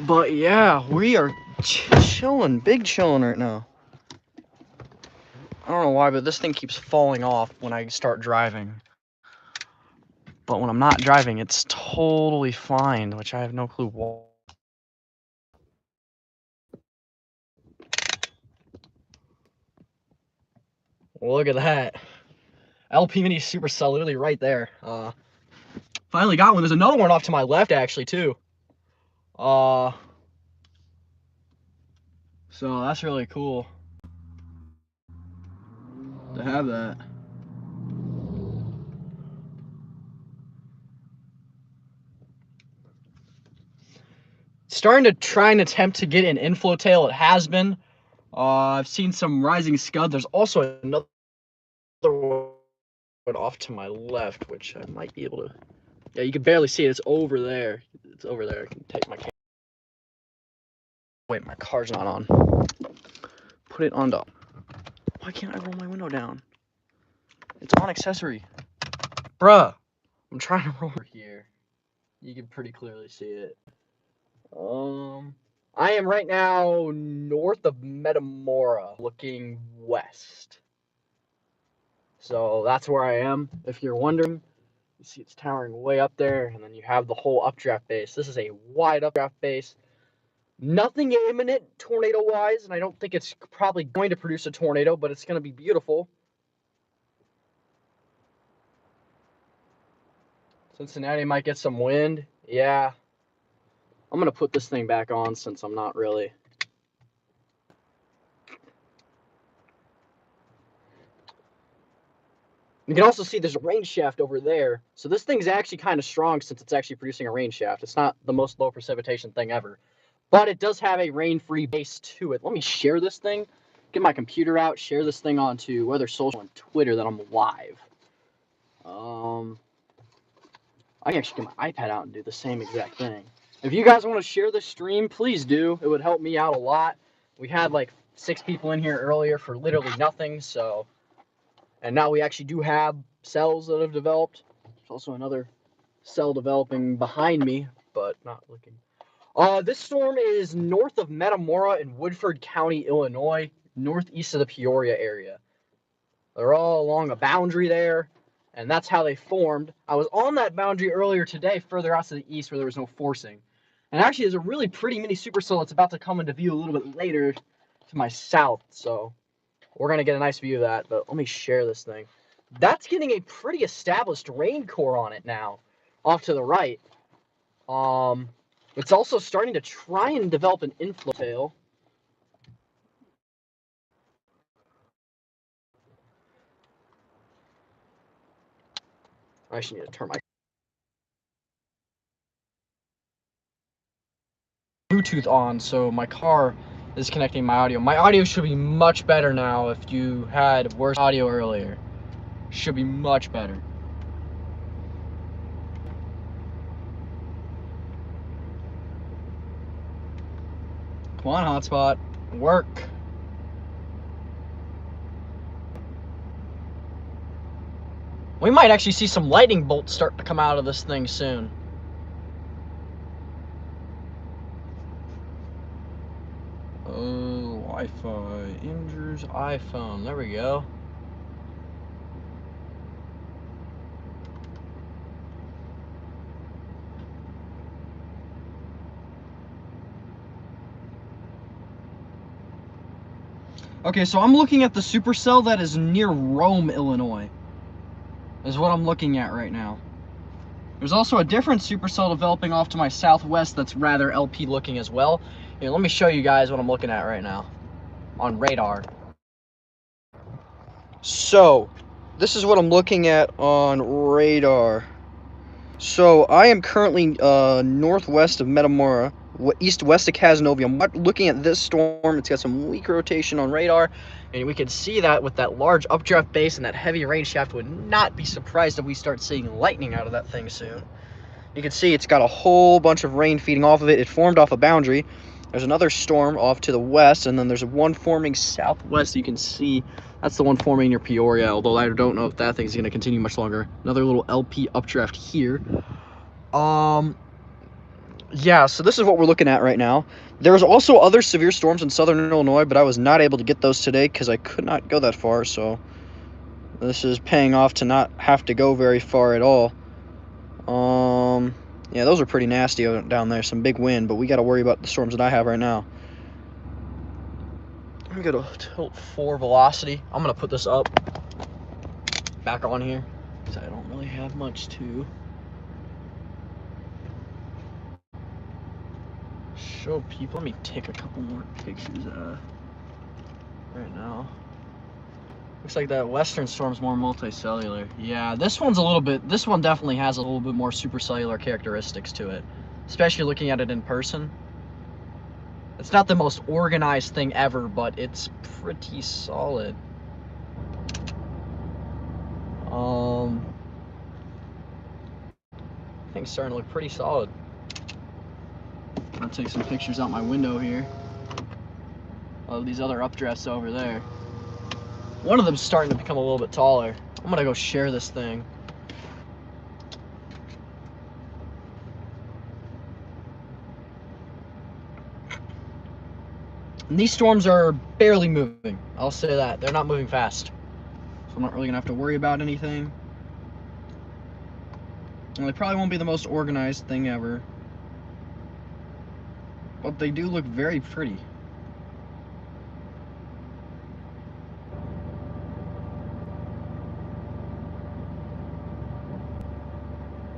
But yeah, we are chilling, big chilling right now. I don't know why, but this thing keeps falling off when I start driving. But when I'm not driving, it's totally fine, which I have no clue why. Look at that. LP Mini Supercell literally right there. Finally got one. There's another one off to my left actually too. So that's really cool to have that. Starting to try and attempt to get an inflow tail. It has been. I've seen some rising scud. There's also another one off to my left, which I might be able to. Yeah, you can barely see it. It's over there. It's over there. I can take my camera. Wait, my car's not on. Put it on top. Why can't I roll my window down? It's on accessory. Bruh. I'm trying to roll over here. You can pretty clearly see it. I am right now north of Metamora, looking west. So that's where I am, if you're wondering. You see it's towering way up there, and then you have the whole updraft base. This is a wide updraft base. Nothing imminent tornado-wise, and I don't think it's probably going to produce a tornado, but it's going to be beautiful. Cincinnati might get some wind. Yeah. I'm going to put this thing back on since I'm not really. You can also see there's a rain shaft over there. So this thing's actually kind of strong since it's actually producing a rain shaft. It's not the most low precipitation thing ever. But it does have a rain-free base to it. Let me share this thing. Get my computer out. Share this thing onto Weather Social and Twitter that I'm live. I can actually get my iPad out and do the same exact thing. If you guys want to share this stream, please do. It would help me out a lot. We had like 6 people in here earlier for literally nothing, so... And now we actually do have cells that have developed. There's also another cell developing behind me, but not looking. This storm is north of Metamora in Woodford County, Illinois, northeast of the Peoria area. They're all along a boundary there, and that's how they formed. I was on that boundary earlier today, further out to the east where there was no forcing. And actually, there's a really pretty mini supercell that's about to come into view a little bit later to my south, so we're going to get a nice view of that. But let me share this thing. That's getting a pretty established rain core on it now, off to the right. It's also starting to try and develop an inflow tail. I actually need to turn my Bluetooth on, so my car is connecting my audio. My audio should be much better now if you had worse audio earlier. Should be much better. Come on, hotspot. Work. We might actually see some lightning bolts start to come out of this thing soon. Oh, Wi-Fi injures iPhone. There we go. Okay, so I'm looking at the supercell that is near Rome, Illinois. Is what I'm looking at right now. There's also a different supercell developing off to my southwest that's rather LP looking as well. Here, let me show you guys what I'm looking at right now on radar. So, this is what I'm looking at on radar. So, I am currently northwest of Metamora, east-west of Casanova. I'm looking at this storm. It's got some weak rotation on radar, and we can see that with that large updraft base and that heavy rain shaft. Would not be surprised if we start seeing lightning out of that thing soon. You can see it's got a whole bunch of rain feeding off of it. It formed off a boundary. There's another storm off to the west, and then there's one forming southwest. You can see that's the one forming near Peoria, although I don't know if that thing's going to continue much longer. Another little LP updraft here. Yeah, so this is what we're looking at right now. There's also other severe storms in southern Illinois, but I was not able to get those today because I could not go that far, so this is paying off to not have to go very far at all. Yeah, those are pretty nasty down there, some big wind, but we got to worry about the storms that I have right now. I'm going to tilt 4 velocity. I'm going to put this up, back on here, because I don't really have much to show people. Let me take a couple more pictures right now. Looks like that western storm's more multicellular. Yeah, this one definitely has a little bit more supercellular characteristics to it, especially looking at it in person. It's not the most organized thing ever, but it's pretty solid. I think it's starting to look pretty solid. I'll take some pictures out my window here of these other updrafts over there. One of them's starting to become a little bit taller. I'm gonna go share this thing. And these storms are barely moving. I'll say that. They're not moving fast. So I'm not really gonna have to worry about anything. And they probably won't be the most organized thing ever. But they do look very pretty.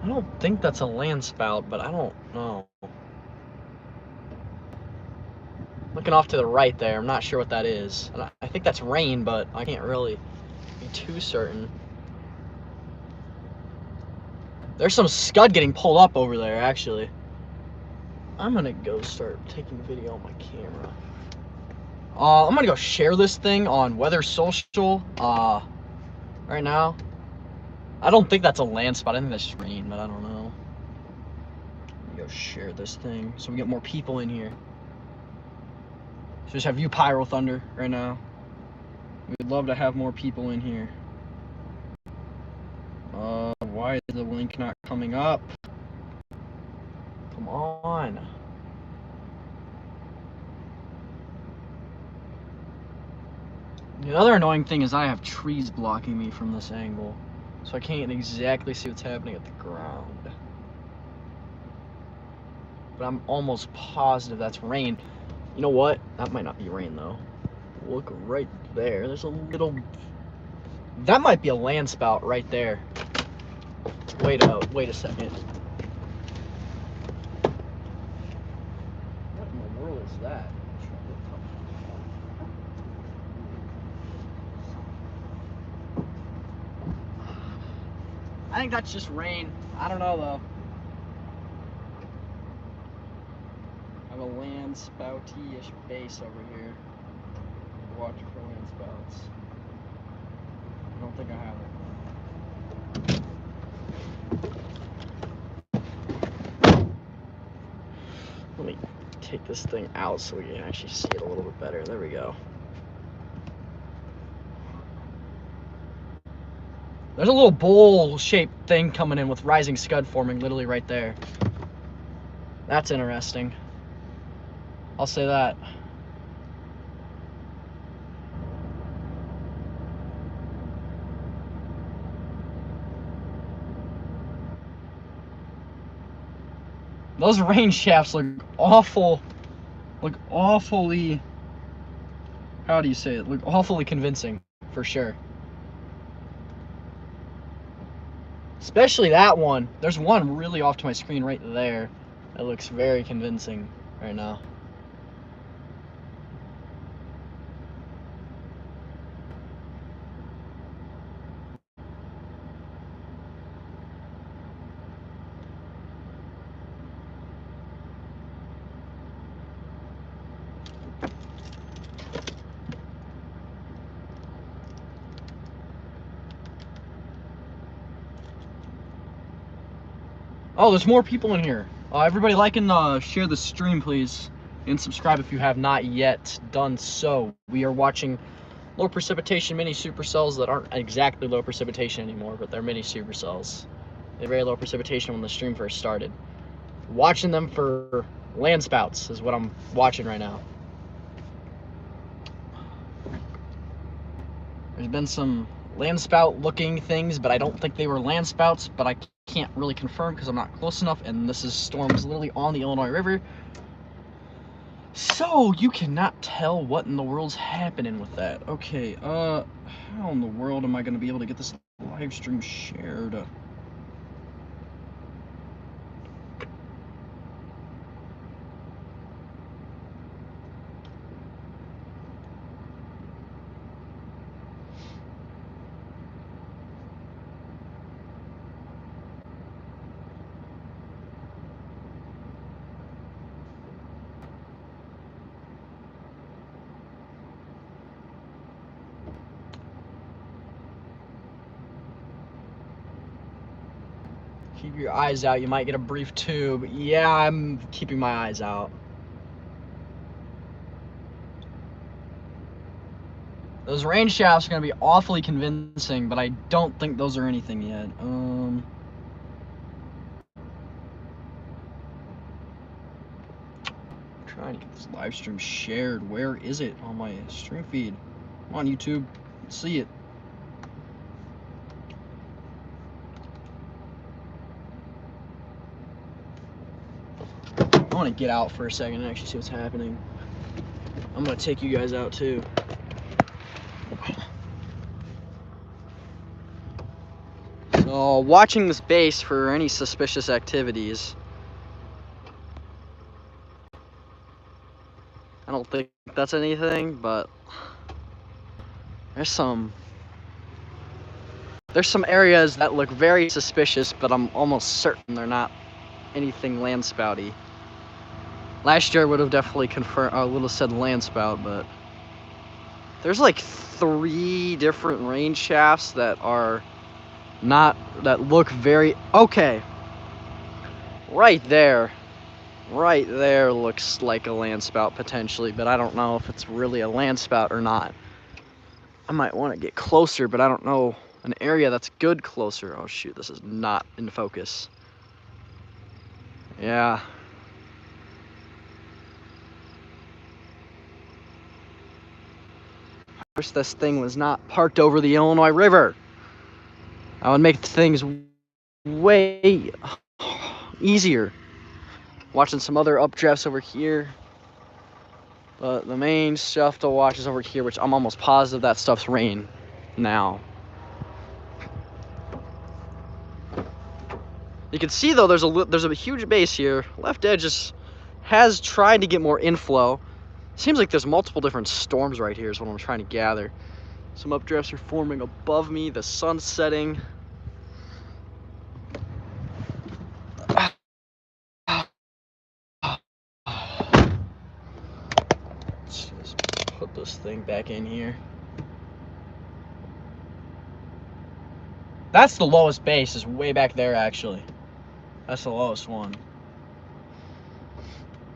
I don't think that's a land spout, but I don't know. Looking off to the right there, I'm not sure what that is. I think that's rain, but I can't really be too certain. There's some scud getting pulled up over there, actually. I'm gonna go start taking video on my camera. I'm gonna go share this thing on Weather Social right now. I don't think that's a land spot. I think that's just rain, but I don't know. Let me go share this thing so we get more people in here. So just have you Pyro Thunder right now. We'd love to have more people in here. Why is the link not coming up? Come on. The other annoying thing is I have trees blocking me from this angle, so I can't exactly see what's happening at the ground. But I'm almost positive that's rain. You know what? That might not be rain though. Look right there. There's a little... That might be a land spout right there. Wait a second. What in the world is that? I think that's just rain. I don't know though. I have a land spouty-ish base over here. Watch for land spouts. I don't think I have it. Let me take this thing out so we can actually see it a little bit better. There we go. There's a little bowl-shaped thing coming in with rising scud forming literally right there. That's interesting. I'll say that. Those rain shafts look awful. Look awfully... How do you say it? Look awfully convincing, for sure. Especially that one. There's one really off to my screen right there. That looks very convincing right now. Oh, there's more people in here. Everybody like and share the stream, please. And subscribe if you have not yet done so. We are watching low precipitation mini supercells that aren't exactly low precipitation anymore, but they're mini supercells. They're very low precipitation when the stream first started. Watching them for land spouts is what I'm watching right now. There's been some land spout looking things, but I don't think they were land spouts, but I can't really confirm because I'm not close enough, and this storm is literally on the Illinois River. So you cannot tell what in the world's happening with that. Okay, how in the world am I going to be able to get this live stream shared? Keep your eyes out. You might get a brief tube. Yeah, I'm keeping my eyes out. Those rain shafts are going to be awfully convincing, but I don't think those are anything yet. Trying to get this live stream shared. Where is it on my stream feed? Come on, YouTube. Let's see it. I want to get out for a second and actually see what's happening. I'm going to take you guys out too. So, watching this base for any suspicious activities. I don't think that's anything, but there's some areas that look very suspicious, but I'm almost certain they're not anything land spouty. Last year I would have definitely confirmed, I would have said land spout, but there's like 3 different rain shafts that are not, that look very, okay. Right there looks like a land spout potentially, but I don't know if it's really a land spout or not. I might want to get closer, but I don't know an area that's good closer. Oh shoot, this is not in focus. Yeah. I wish this thing was not parked over the Illinois River. I would make things way easier. Watching some other updrafts over here. But the main stuff to watch is over here, which I'm almost positive that stuff's rain now. You can see though there's a huge base here. Left edge has tried to get more inflow. Seems like there's multiple different storms right here is what I'm trying to gather. Some updrafts are forming above me, the sun's setting. Let's just put this thing back in here. That's the lowest base, is way back there actually. That's the lowest one.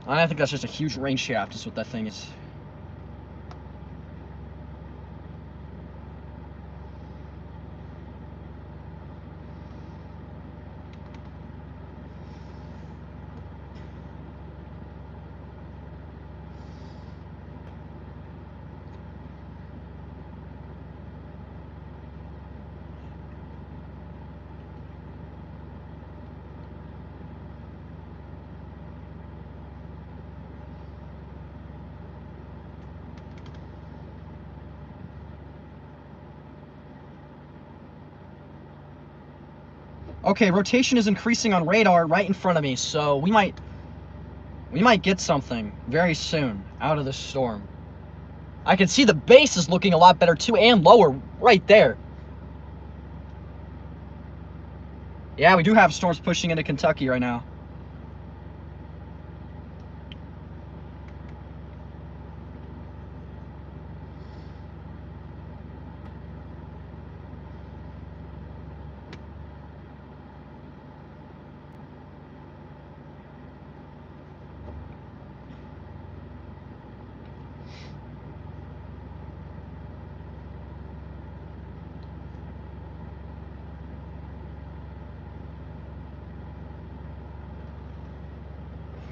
I think that's just a huge rain shaft is what that thing is. Okay, rotation is increasing on radar right in front of me, so we might get something very soon out of this storm. I can see the base is looking a lot better too, and lower right there. Yeah, we do have storms pushing into Kentucky right now.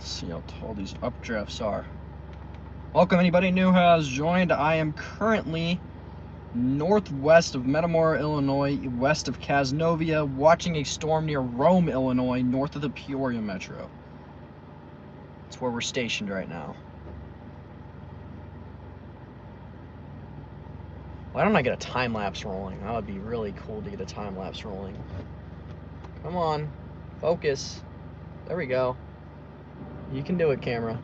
Let's see how tall these updrafts are. Welcome anybody new who has joined. I am currently northwest of Metamora, Illinois, west of Casnovia, watching a storm near Rome, Illinois, north of the Peoria Metro. That's where we're stationed right now. Why don't I get a time lapse rolling? That would be really cool to get a time lapse rolling. Come on, focus. There we go. You can do it, camera.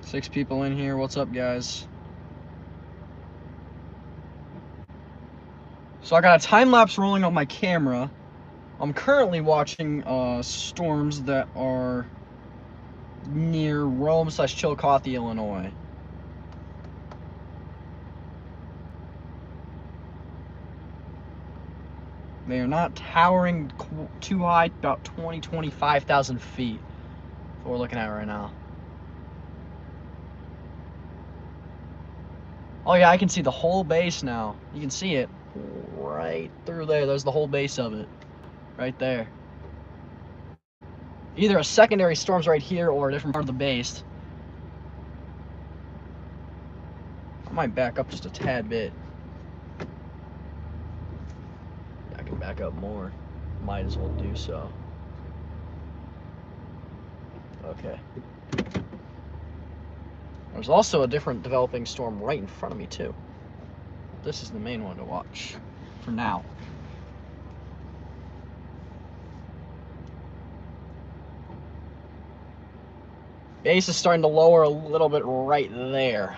Six people in here. What's up, guys? So I got a time lapse rolling on my camera. I'm currently watching storms that are near Rome/Chillicothe, Illinois. They are not towering too high, about 25,000 feet. That's what we're looking at right now. Oh yeah, I can see the whole base now. You can see it right through there. There's the whole base of it. Right there. Either a secondary storm's right here or a different part of the base. I might back up just a tad bit. Yeah, I can back up more. Might as well do so. Okay. There's also a different developing storm right in front of me too. This is the main one to watch for now. Base is starting to lower a little bit right there.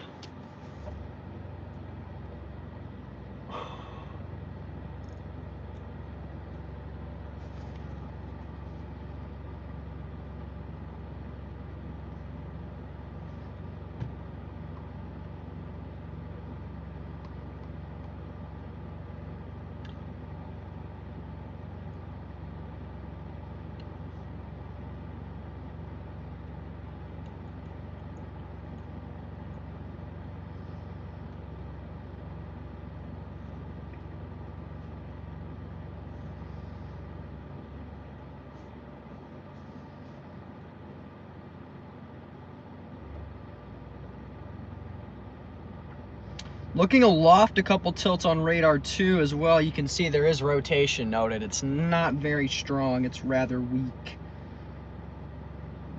Looking aloft a couple tilts on radar 2 as well, you can see there is rotation noted. It's not very strong, it's rather weak.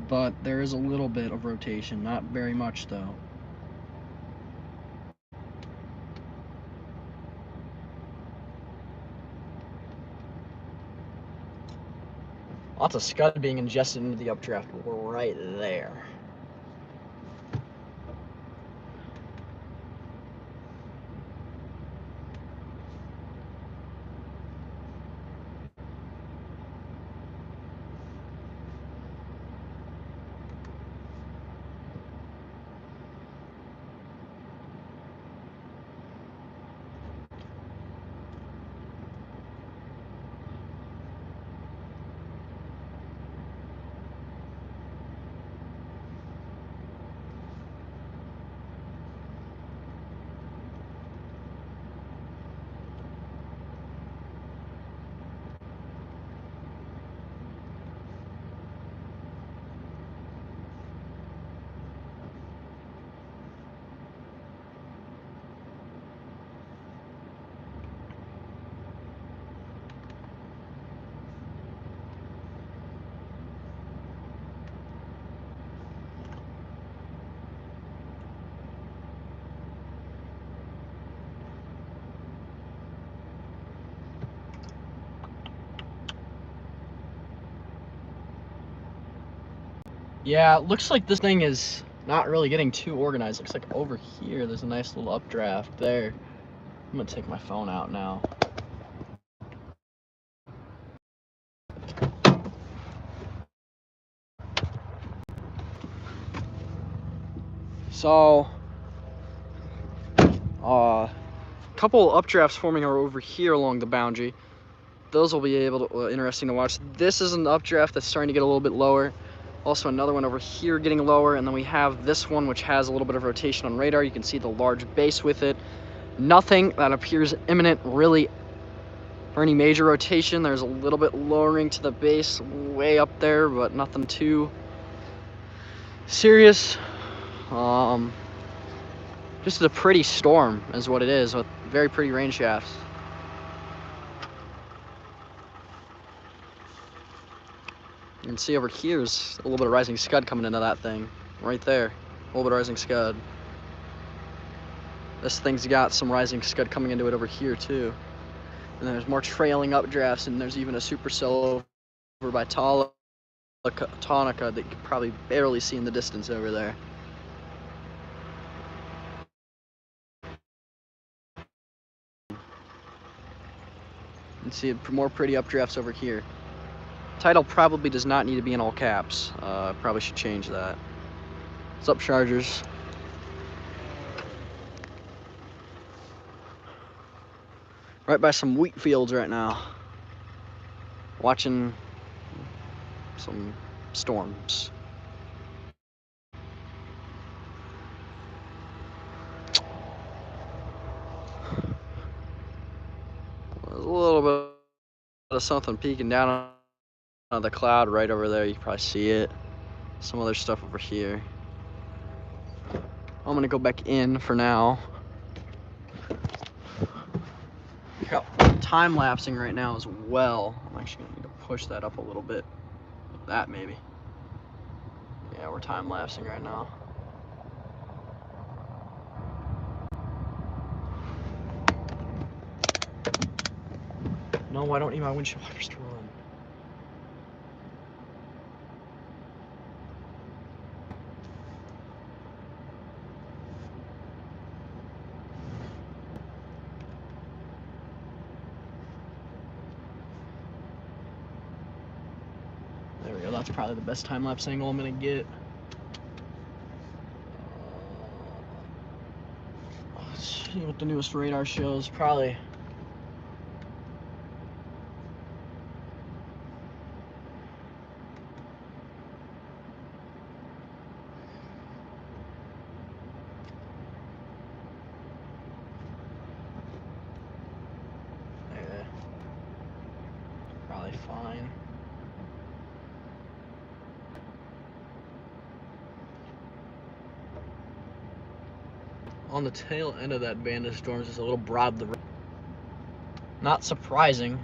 But there is a little bit of rotation, not very much though. Lots of scud being ingested into the updraft right there. Yeah, it looks like this thing is not really getting too organized. Looks like over here there's a nice little updraft there. I'm gonna take my phone out now. So Couple updrafts forming are over here along the boundary. Those will be interesting to watch. This is an updraft that's starting to get a little bit lower. Also another one over here getting lower, and then we have this one which has a little bit of rotation on radar. You can see the large base with it. Nothing that appears imminent really for any major rotation. There's a little bit lowering to the base way up there, but nothing too serious. Just a pretty storm is what it is, with very pretty rain shafts. You can see over here is a little bit of rising scud coming into that thing. Right there, a little bit of rising scud. This thing's got some rising scud coming into it over here too. And there's more trailing updrafts, and there's even a supercell over by Tonica that you can probably barely see in the distance over there. You can see more pretty updrafts over here. Title probably does not need to be in all caps. Probably should change that. What's up, Chargers? Right by some wheat fields right now. Watching some storms. There's a little bit of something peeking down on the cloud right over there. You can probably see it. Some other stuff over here. I'm gonna go back in for now. Time lapsing right now as well. I'm actually gonna need to push that up a little bit. Like that maybe. Yeah, we're time lapsing right now. No, I don't need my windshield wipers to run. There we go, that's probably the best time-lapse angle I'm gonna get. Let's see what the newest radar shows. Probably. There. Probably fine. On the tail end of that band of storms is a little broad. Not surprising.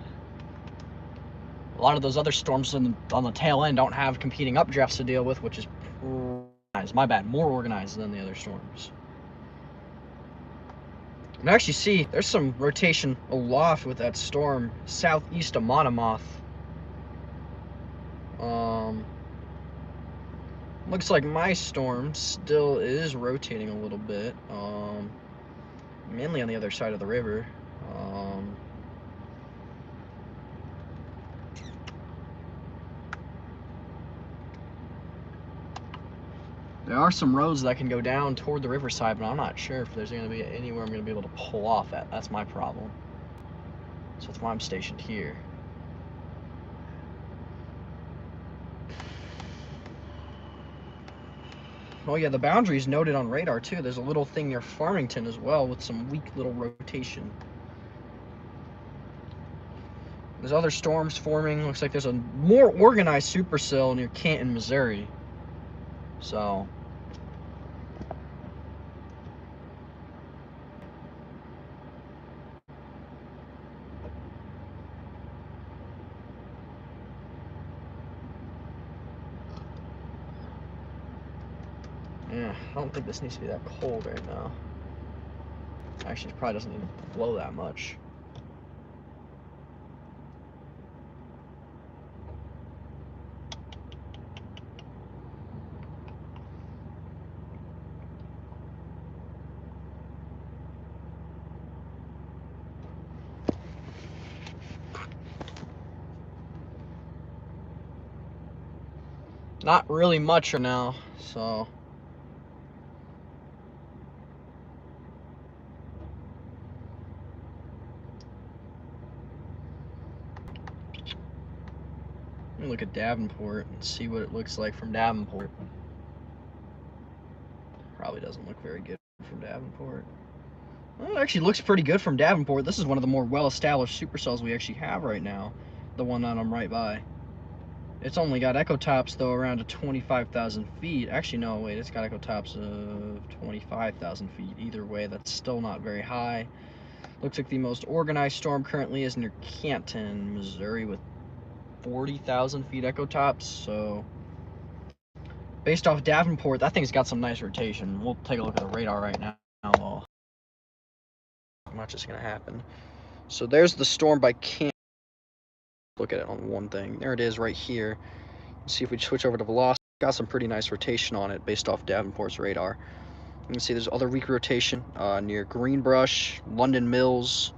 A lot of those other storms on the tail end don't have competing updrafts to deal with, which is organized. My bad, more organized than the other storms. And actually see, there's some rotation aloft with that storm southeast of Monomoth. Looks like my storm still is rotating a little bit, mainly on the other side of the river. There are some roads that can go down toward the riverside, but I'm not sure if there's going to be anywhere I'm going to be able to pull off at. That's my problem. So that's why I'm stationed here. Oh yeah, the boundary's noted on radar too. There's a little thing near Farmington as well with some weak little rotation. There's other storms forming. Looks like there's a more organized supercell near Canton, Missouri. So yeah, I don't think this needs to be that cold right now. Actually, it probably doesn't need to blow that much. Not really much right now, so me look at Davenport and see what it looks like from Davenport. Probably doesn't look very good from Davenport. Well, it actually looks pretty good from Davenport. This is one of the more well-established supercells we actually have right now. The one that I'm right by. It's only got echo tops, though, around to 25,000 feet. Actually, no, wait, it's got echo tops of 25,000 feet. Either way, that's still not very high. Looks like the most organized storm currently is near Canton, Missouri, with 40,000 feet echo tops. So, based off Davenport, that thing's got some nice rotation. We'll take a look at the radar right now. How much is going to happen. So, there's the storm by Canton. Look at it on one thing. There it is right here. Let's see if we switch over to velocity. Got some pretty nice rotation on it based off Davenport's radar. You can see there's other weak rotation near Greenbrush, London Mills.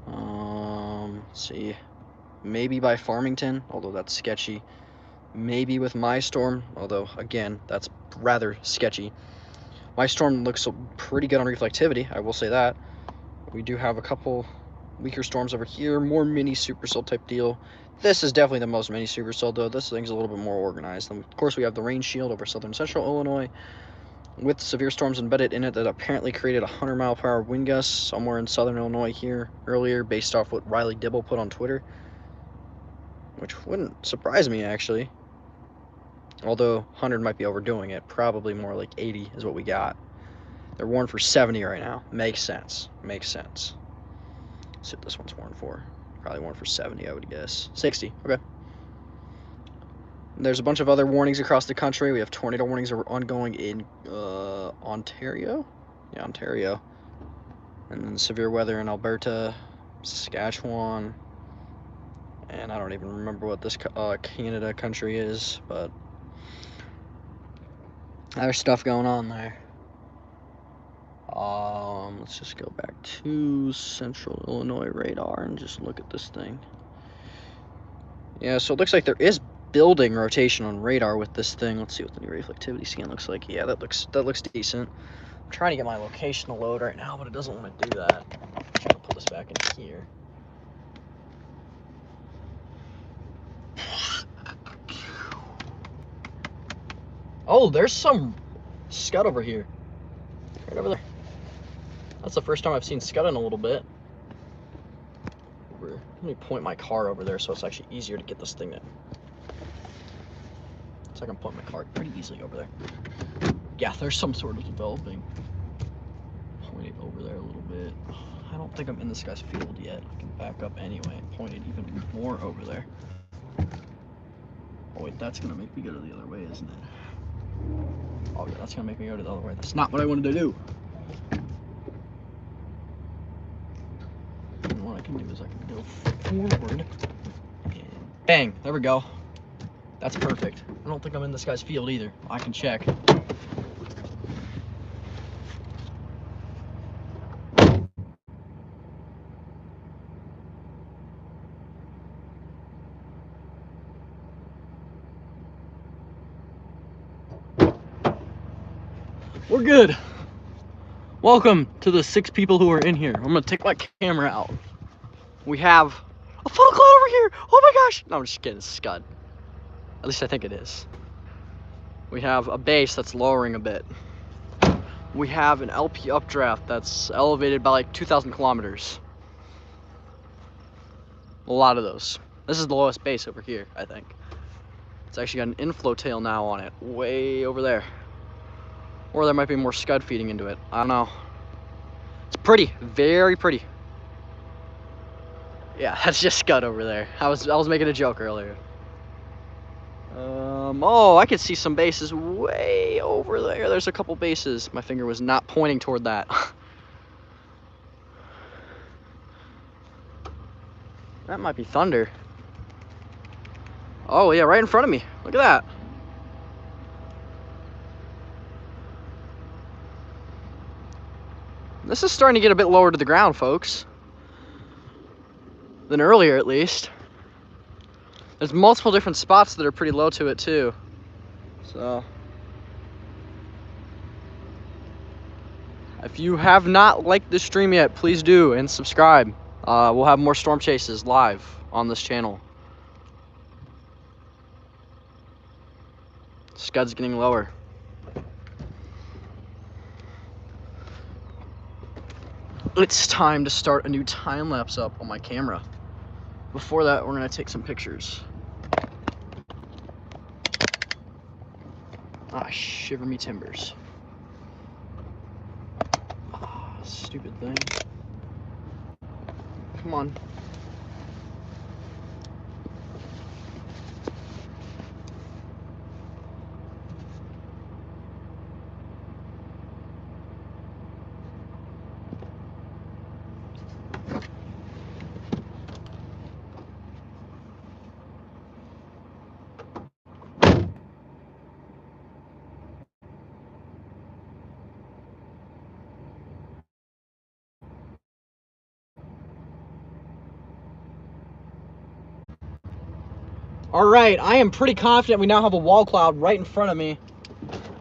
Let's see, maybe by Farmington, although that's sketchy. Maybe with My Storm, although again that's rather sketchy. My Storm looks pretty good on reflectivity, I will say that. We do have a couple weaker storms over here, more mini supercell type deal. This is definitely the most mini supercell, though. This thing's a little bit more organized. And of course, we have the rain shield over southern central Illinois with severe storms embedded in it that apparently created 100-mile-per-hour wind gusts somewhere in southern Illinois here earlier, based off what Riley Dibble put on Twitter, which wouldn't surprise me, actually. Although 100 might be overdoing it. Probably more like 80 is what we got. They're warned for 70 right now. Makes sense. Makes sense. Let's see what this one's warned for. Probably warned for 70, I would guess. 60. Okay. There's a bunch of other warnings across the country. We have tornado warnings that are ongoing in Ontario. Yeah, Ontario. And then severe weather in Alberta, Saskatchewan, and I don't even remember what this Canada country is, but there's stuff going on there. Let's just go back to Central Illinois radar and just look at this thing. Yeah, so it looks like there is building rotation on radar with this thing. Let's see what the new reflectivity scan looks like. Yeah, that looks decent. I'm trying to get my location to load right now, but it doesn't want to do that. I'm trying to put this back in here. Oh, there's some scud over here. Right over there. That's the first time I've seen scud in a little bit. Let me point my car over there so it's actually easier to get this thing in. So I can point my car pretty easily over there. Yeah, there's some sort of developing. Point it over there a little bit. I don't think I'm in this guy's field yet. I can back up anyway and point it even more over there. Oh wait, that's gonna make me go to the other way, isn't it? Oh yeah, that's gonna make me go to the other way. That's not what I wanted to do. And what I can do is I can go forward and bang, there we go. That's perfect. I don't think I'm in this guy's field either. I can check. We're good. Welcome to the 6 people who are in here. I'm gonna take my camera out. We have a funnel cloud over here. Oh my gosh. No, I'm just kidding. It's scud. At least I think it is. We have a base that's lowering a bit. We have an LP updraft that's elevated by like 2,000 kilometers. A lot of those. This is the lowest base over here, I think. It's actually got an inflow tail now on it, way over there. Or there might be more scud feeding into it. I don't know. It's pretty, very pretty. Yeah, that's just scud over there. I was making a joke earlier. Oh, I could see some bases way over there. There's a couple bases. My finger was not pointing toward that. That might be thunder. Oh yeah, right in front of me. Look at that. This is starting to get a bit lower to the ground, folks. Than earlier, at least. There's multiple different spots that are pretty low to it, too. So, if you have not liked this stream yet, please do, and subscribe. We'll have more storm chases live on this channel. scud's getting lower. It's time to start a new time lapse up on my camera. Before that, we're gonna take some pictures. Ah, shiver me timbers. Ah, stupid thing. Come on. Alright, I am pretty confident we now have a wall cloud right in front of me.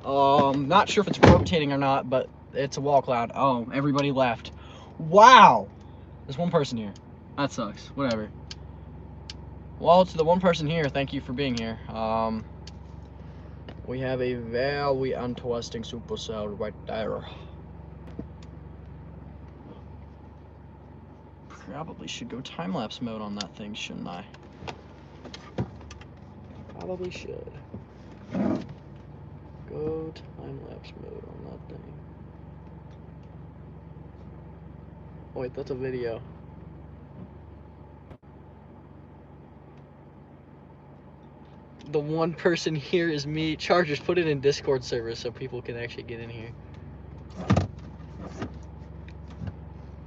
Not sure if it's rotating or not, but it's a wall cloud. Oh, everybody left. Wow! There's one person here. That sucks. Whatever. Well, to the one person here, thank you for being here. We have a very interesting supercell right there. Probably should go time-lapse mode on that thing, shouldn't I? Probably should. Go time-lapse mode on that thing. Oh, wait, that's a video. The one person here is me. Chargers, put it in Discord server so people can actually get in here.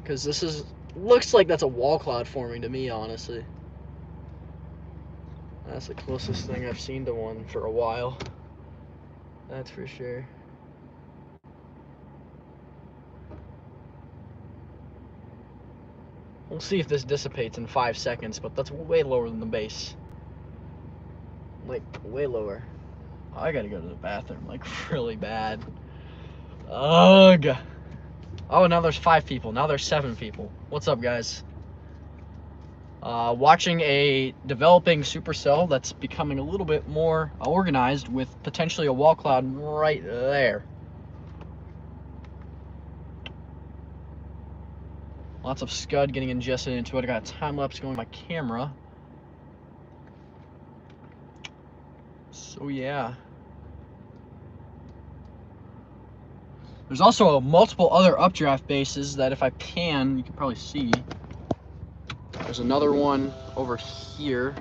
Because this is... looks like that's a wall cloud forming to me, honestly. That's the closest thing I've seen to one for a while. That's for sure. We'll see if this dissipates in 5 seconds, but that's way lower than the base. Like, way lower. Oh, I gotta go to the bathroom, like, really bad. Ugh. Oh, now there's 5 people. Now there's 7 people. What's up, guys? Watching a developing supercell that's becoming a little bit more organized with potentially a wall cloud right there. Lots of scud getting ingested into it. I got a time lapse going on my camera. So yeah. There's also multiple other updraft bases that if I pan, you can probably see. There's another one over here.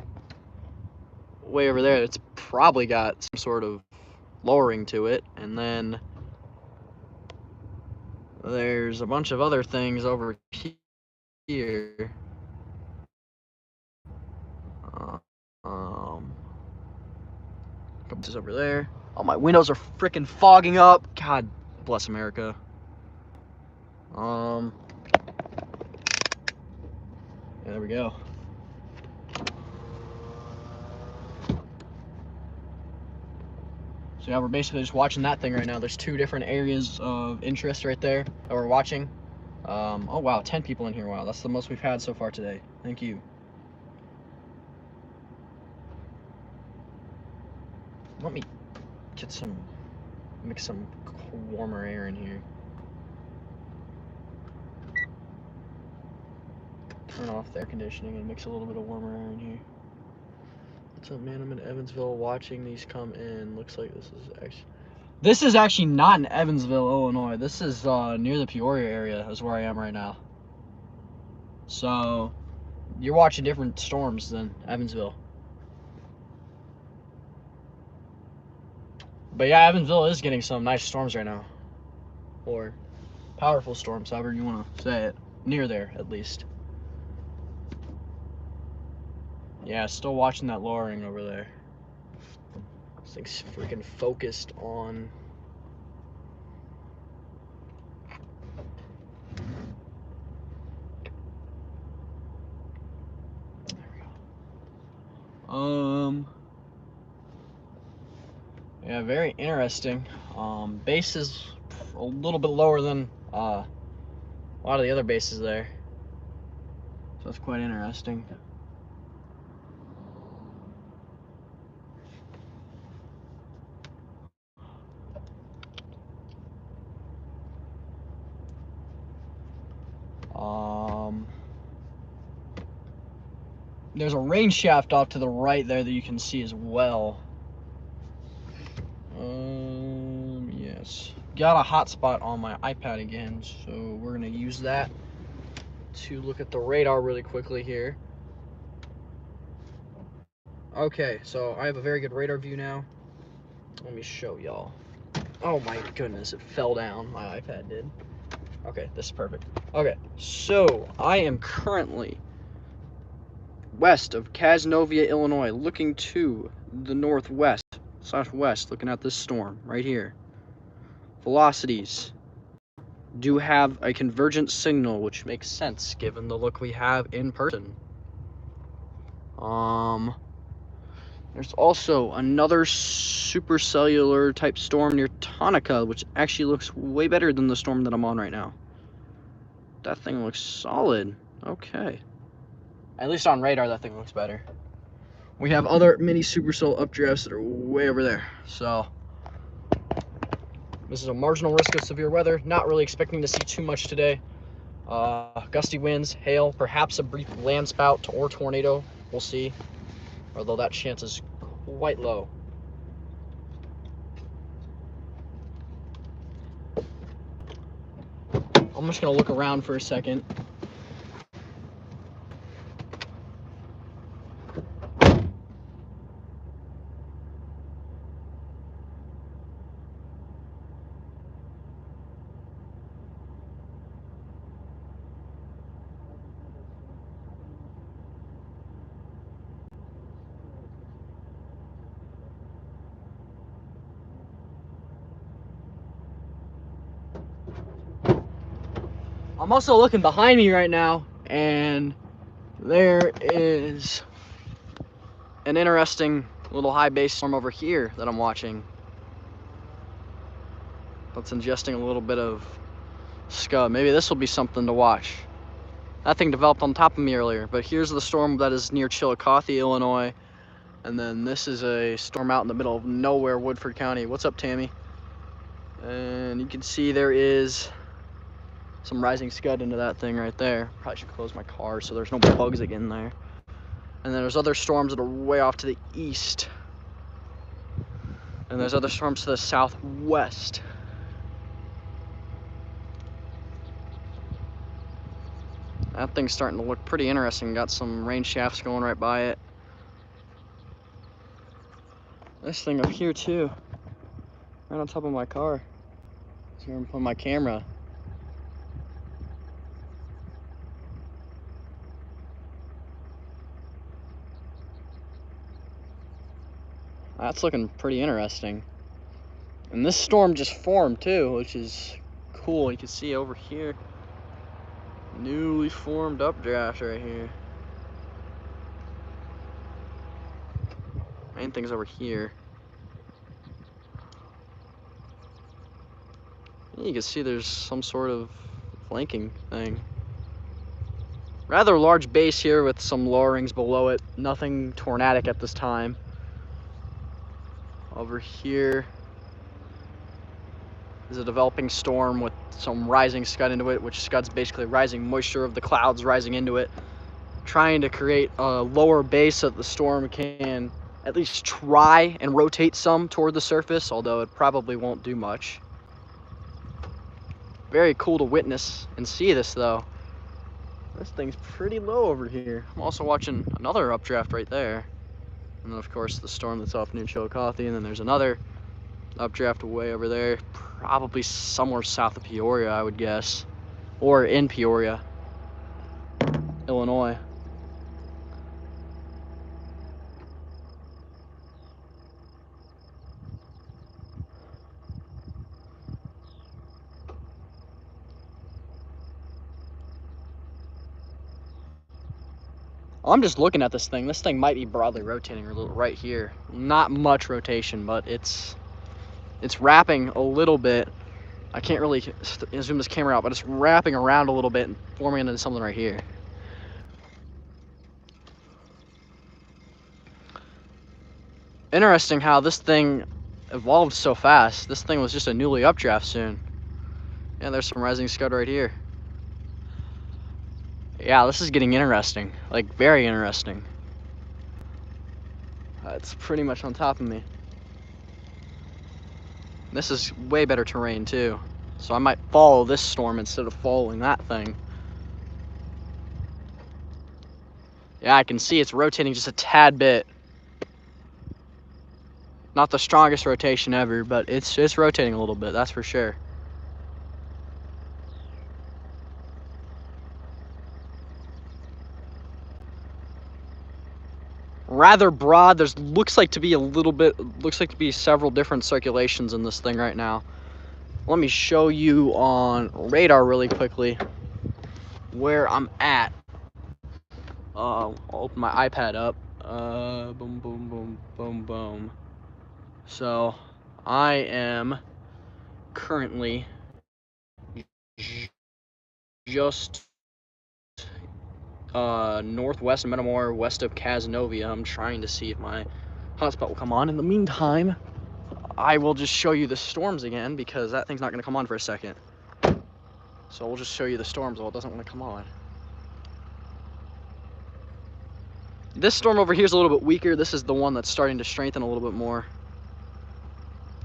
Way over there. It's probably got some sort of lowering to it. And then there's a bunch of other things over here. Couple is over there. Oh, my windows are freaking fogging up. God bless America. Yeah, there we go. So yeah, we're basically just watching that thing right now. There's 2 different areas of interest right there that we're watching. Oh wow, 10 people in here. Wow, that's the most we've had so far today. Thank you. Let me get some, mix some warmer air in here. Turn off the air conditioning and mix a little bit of warmer air in here. What's up, man? I'm in Evansville watching these come in. Looks like this is actually not in Evansville, Illinois. This is near the Peoria area is where I am right now. So you're watching different storms than Evansville. But yeah, Evansville is getting some nice storms right now. Or powerful storms, however you want to say it. Near there, at least. Yeah, still watching that lowering over there. This thing's freaking focused on... There we go. Yeah, very interesting. Base is a little bit lower than a lot of the other bases there. So that's quite interesting. There's a rain shaft off to the right there that you can see as well. Yes. Got a hotspot on my iPad again, so we're gonna use that to look at the radar really quickly here. Okay, so I have a very good radar view now. Let me show y'all. Oh my goodness, it fell down. My iPad did. Okay, this is perfect. Okay, so I am currently west of Casnovia, Illinois, looking to the northwest/west, looking at this storm right here. Velocities do have a convergent signal, which makes sense given the look we have in person. There's also another supercellular type storm near Tonica, which actually looks way better than the storm that I'm on right now. That thing looks solid. Okay. At least on radar, that thing looks better. We have other mini supercell updrafts that are way over there. So this is a marginal risk of severe weather. Not really expecting to see too much today. Gusty winds, hail, perhaps a brief land spout or tornado. We'll see. Although that chance is quite low. I'm just gonna look around for a second. I'm also looking behind me right now, and there is an interesting little high base storm over here that I'm watching. That's ingesting a little bit of scud. Maybe this will be something to watch. That thing developed on top of me earlier, but here's the storm that is near Chillicothe, Illinois. And then this is a storm out in the middle of nowhere, Woodford County. What's up, Tammy? And you can see there is some rising scud into that thing right there. Probably should close my car so there's no bugs that get in there. And then there's other storms that are way off to the east. And there's other storms to the southwest. That thing's starting to look pretty interesting. Got some rain shafts going right by it. This thing up here too, right on top of my car. So here I'm putting my camera. That's looking pretty interesting. And this storm just formed too, which is cool. You can see over here, newly formed updraft right here. Main thing's over here. You can see there's some sort of flanking thing. Rather large base here with some lowerings below it. Nothing tornadic at this time. Over here is a developing storm with some rising scud into it, which scud's basically rising moisture of the clouds rising into it, trying to create a lower base so that the storm can at least try and rotate some toward the surface, although it probably won't do much. Very cool to witness and see this though. This thing's pretty low over here. I'm also watching another updraft right there. And then of course the storm that's off near Chillicothe, and then there's another updraft way over there, probably somewhere south of Peoria, I would guess, or in Peoria, Illinois. I'm just looking at this thing. This thing might be broadly rotating a little right here. Not much rotation, but it's wrapping a little bit. I can't really zoom this camera out, but it's wrapping around a little bit and forming into something right here. Interesting how this thing evolved so fast. This thing was just a newly updraft soon. Yeah, there's some rising scud right here. Yeah, this is getting interesting, like very interesting. It's pretty much on top of me. This is way better terrain too, so I might follow this storm instead of following that thing. Yeah, I can see it's rotating just a tad bit. Not the strongest rotation ever, but it's rotating a little bit, that's for sure. Rather broad. There's looks like to be several different circulations in this thing right now. Let me show you on radar really quickly where I'm at. I'll open my iPad up. Boom, boom, boom, boom, boom. So I am currently just northwest of Metamora, west of Cazenovia. I'm trying to see if my hotspot will come on. In the meantime, I will just show you the storms again because that thing's not going to come on for a second. So we'll just show you the storms while it doesn't want to come on. This storm over here is a little bit weaker. This is the one that's starting to strengthen a little bit more.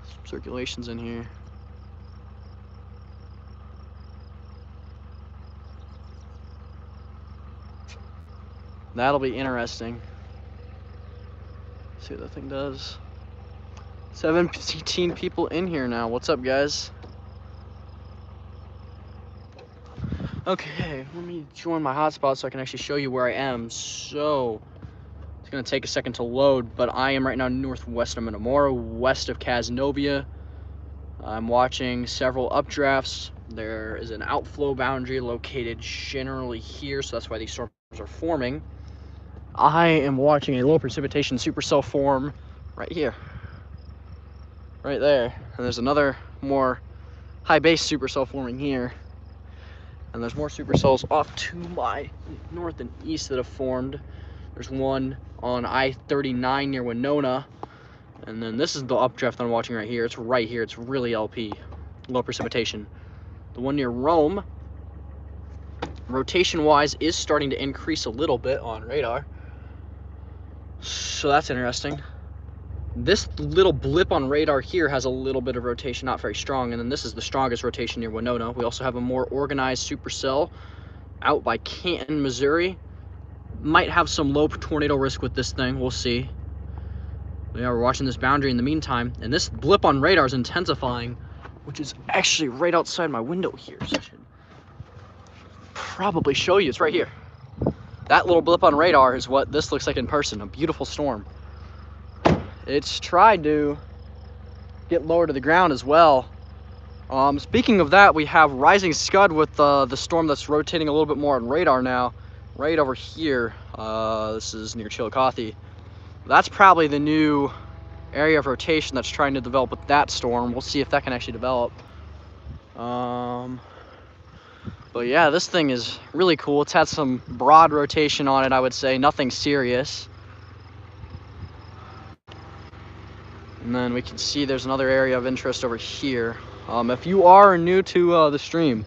Some circulations in here. That'll be interesting. See what that thing does. 17 people in here now. What's up, guys? Okay, let me join my hotspot so I can actually show you where I am. So, it's gonna take a second to load, but I am right now northwest of Metamora, west of Cazenovia. I'm watching several updrafts. There is an outflow boundary located generally here, so that's why these storms are forming. I am watching a low precipitation supercell form right here. Right there. And there's another more high base supercell forming here. And there's more supercells off to my north and east that have formed. There's one on I-39 near Winona. And then this is the updraft I'm watching right here. It's right here. It's really LP, low precipitation. The one near Rome, rotation-wise, is starting to increase a little bit on radar. So that's interesting. This little blip on radar here has a little bit of rotation, not very strong, and then this is the strongest rotation near Winona. We also have a more organized supercell out by Canton, Missouri. Might have some low tornado risk with this thing, we'll see. Yeah, we're watching this boundary in the meantime, and this blip on radar is intensifying, which is actually right outside my window here, so I should probably show you. It's right here. That little blip on radar is what this looks like in person, a beautiful storm. It's tried to get lower to the ground as well. Speaking of that, we have rising scud with the storm that's rotating a little bit more on radar now, right over here. This is near Chillicothe. That's probably the new area of rotation that's trying to develop with that storm. We'll see if that can actually develop. But yeah, this thing is really cool. It's had some broad rotation on it, I would say, nothing serious. And then we can see there's another area of interest over here. If you are new to the stream,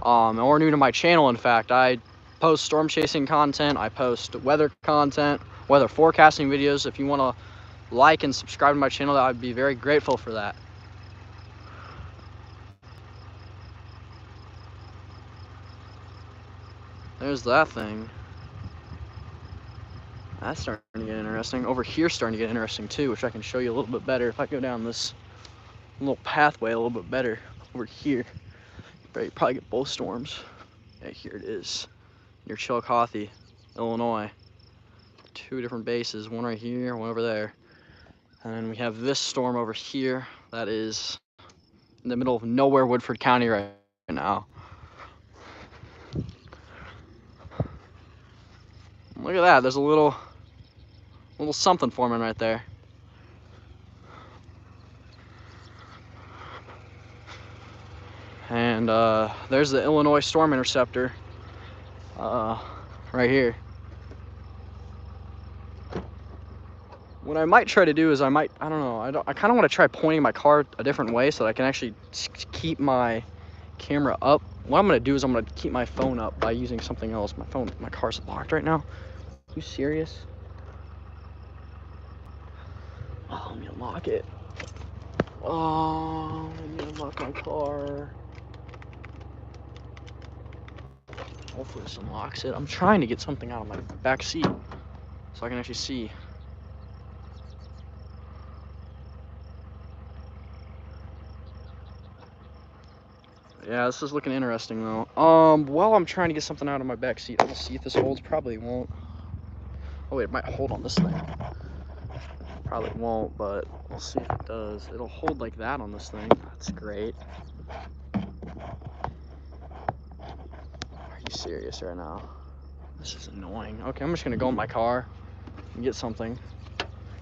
or new to my channel, in fact, I post storm chasing content, I post weather content, weather forecasting videos. If you want to like and subscribe to my channel, I'd be very grateful for that. There's that thing. That's starting to get interesting. Over here's starting to get interesting too, which I can show you a little bit better if I go down this little pathway a little bit better. Over here, you probably get both storms. Yeah, here it is, near Chillicothe, Illinois. Two different bases, one right here, one over there. And then we have this storm over here that is in the middle of nowhere, Woodford County right now. Look at that, there's a little something forming right there. And there's the Illinois storm interceptor right here. What I might try to do is I kind of want to try pointing my car a different way so that I can actually keep my camera up. What I'm going to do is I'm going to keep my phone up by using something else. My car's locked right now. Are you serious? unlock it. Let me unlock my car. Hopefully this unlocks it. I'm trying to get something out of my back seat so I can actually see. Yeah, this is looking interesting though. While I'm trying to get something out of my back seat, I'll see if this holds. Probably won't. Oh wait, it might hold on this thing. Probably won't, but we'll see if it does. It'll hold like that on this thing. That's great. Are you serious right now? This is annoying. Okay, I'm just gonna go in my car and get something.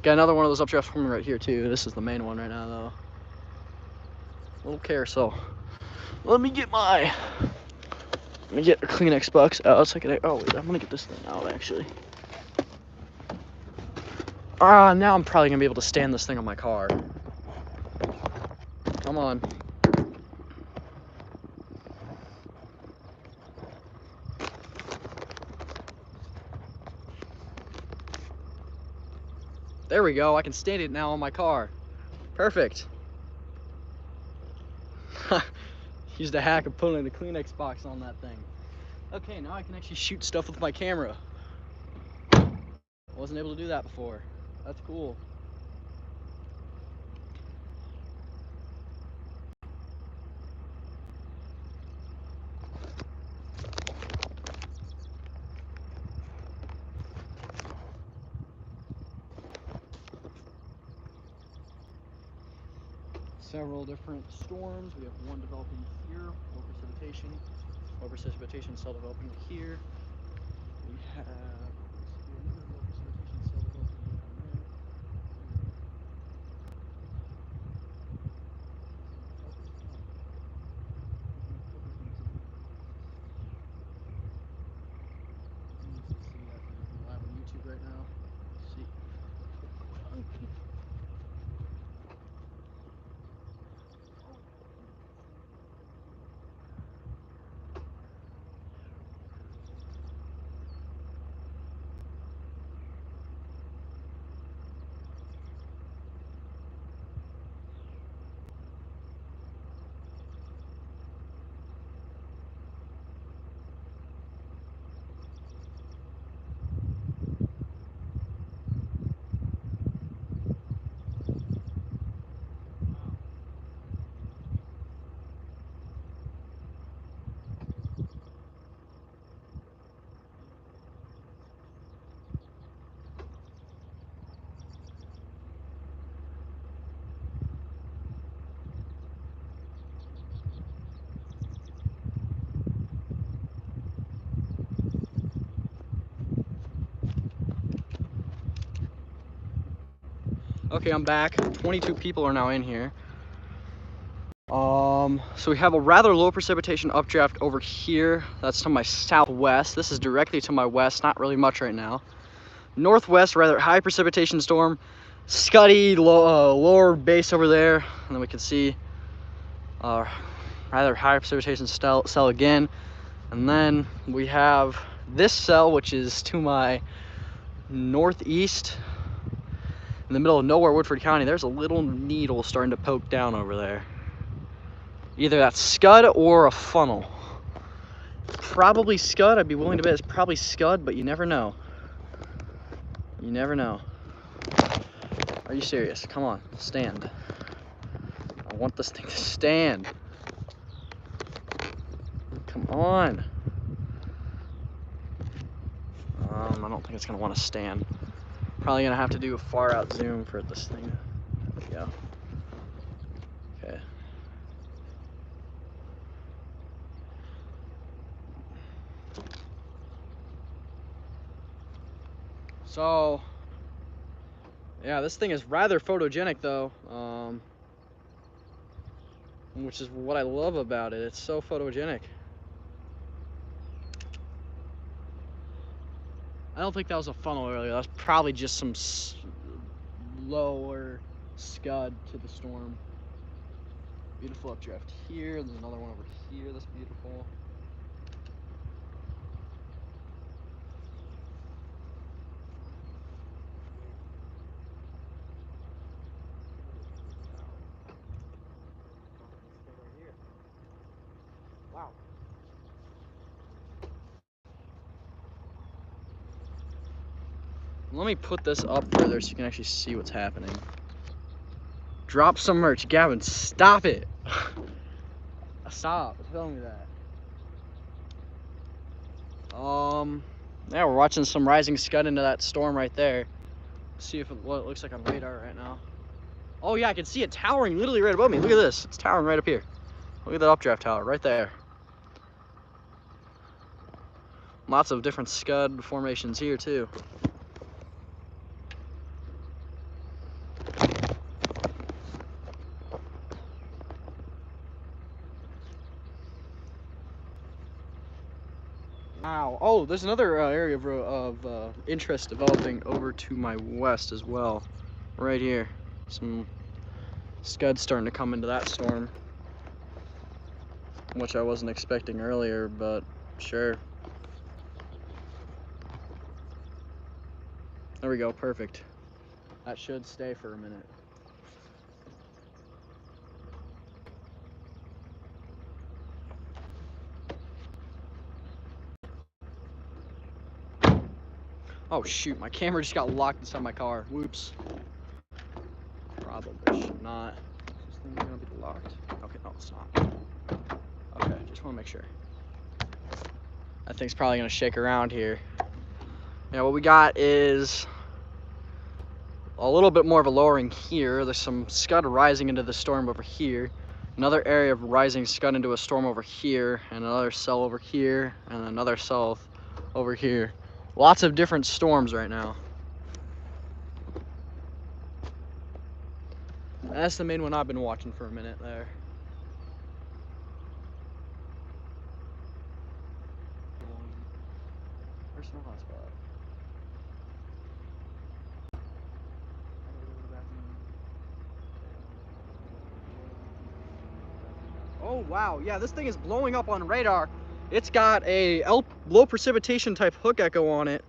Got another one of those updrafts for me right here too. This is the main one right now though. Little carousel. Let me get a Kleenex box out so I can, oh wait, I'm gonna get this thing out actually. Now I'm probably gonna be able to stand this thing on my car. Come on. There we go, I can stand it now on my car. Perfect. Used a hack of putting a Kleenex box on that thing. Okay, now I can actually shoot stuff with my camera. Wasn't able to do that before. That's cool. Several different storms. We have one developing here, low precipitation. Low precipitation cell developing here. We have another low precipitation cell developing down there. Live on YouTube right now. Let's see. Okay, I'm back. 22 people are now in here. So we have a rather low precipitation updraft over here. That's to my southwest. This is directly to my west, not really much right now. Northwest, rather high precipitation storm. Scuddy, lower base over there. And then we can see rather high precipitation cell again. And then we have this cell, which is to my northeast. In the middle of nowhere, Woodford County, there's a little needle starting to poke down over there. Either that's scud or a funnel. Probably scud. I'd be willing to bet it's probably scud, but you never know. You never know. Are you serious? Come on, stand. I want this thing to stand. Come on. I don't think it's gonna want to stand. Probably gonna have to do a far out zoom for this thing. There we go. Okay. So, yeah, this thing is rather photogenic though, which is what I love about it. It's so photogenic. I don't think that was a funnel earlier. That's probably just some lower scud to the storm. Beautiful updraft here. There's another one over here that's beautiful. Wow. Let me put this up further so you can actually see what's happening. Drop some merch. Gavin, stop it. Stop telling me that. Yeah, we're watching some rising scud into that storm right there. See if what it looks like on radar right now. Oh yeah, I can see it towering literally right above me. Look at this. It's towering right up here. Look at that updraft tower right there. Lots of different scud formations here too. Wow. Oh, there's another area of interest developing over to my west as well. Right here. Some scud starting to come into that storm, which I wasn't expecting earlier, but sure. There we go, perfect. That should stay for a minute. Oh shoot, my camera just got locked inside my car. Whoops. Probably should not. Is this thing gonna be locked? Okay, no, it's not. Okay, just wanna make sure. That thing's probably gonna shake around here. Yeah, what we got is a little bit more of a lowering here. There's some scud rising into the storm over here. Another area of rising scud into a storm over here, and another cell over here, and another cell over here. Lots of different storms right now. That's the main one I've been watching for a minute there. Where's the hotspot? Oh wow, yeah, this thing is blowing up on radar. It's got a low precipitation type hook echo on it.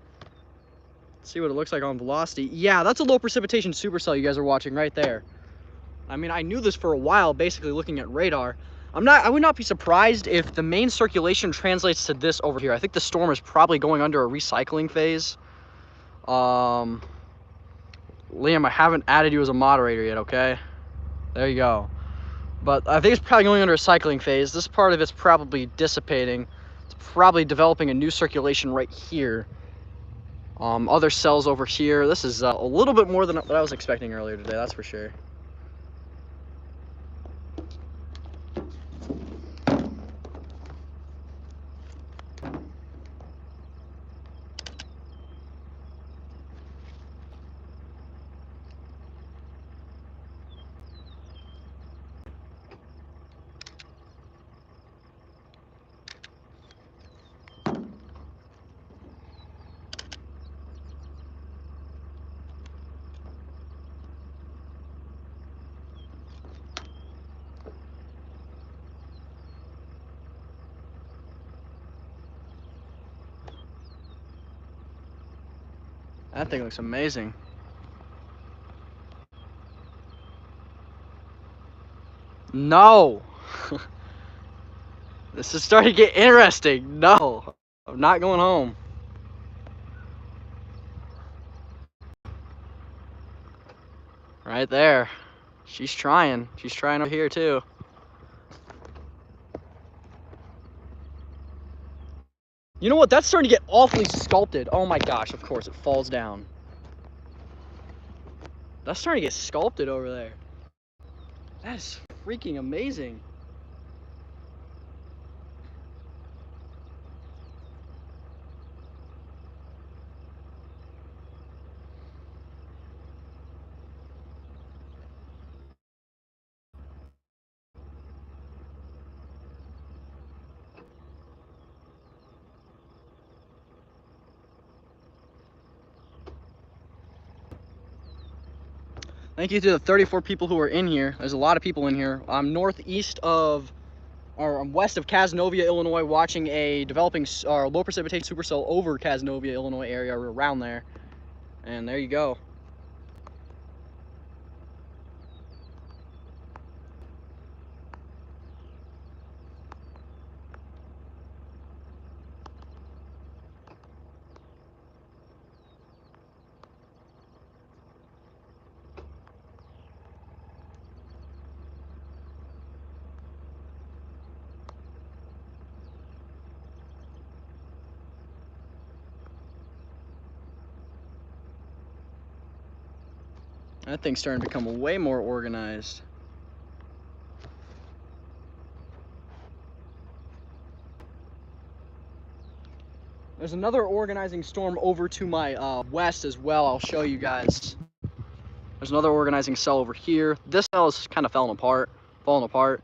Let's see what it looks like on velocity. Yeah, that's a low precipitation supercell you guys are watching right there. I mean, I knew this for a while, basically looking at radar. I would not be surprised if the main circulation translates to this over here. I think the storm is probably going under a recycling phase. Liam, I haven't added you as a moderator yet, okay? There you go. But I think it's probably going under a cycling phase. This part of it's probably dissipating. It's probably developing a new circulation right here. Other cells over here. This is a little bit more than what I was expecting earlier today, that's for sure. That thing looks amazing. No! This is starting to get interesting. No! I'm not going home. Right there. She's trying. She's trying over here too. You know what? That's starting to get awfully sculpted. Oh my gosh, of course, it falls down. That's starting to get sculpted over there. That is freaking amazing. Thank you to the 34 people who are in here. There's a lot of people in here. I'm northeast of, or I'm west of Cazenovia, Illinois, watching a developing low precipitation supercell over Cazenovia, Illinois area, or around there. And there you go. That thing's starting to become way more organized. There's another organizing storm over to my west as well. I'll show you guys. There's another organizing cell over here. This cell is kind of falling apart.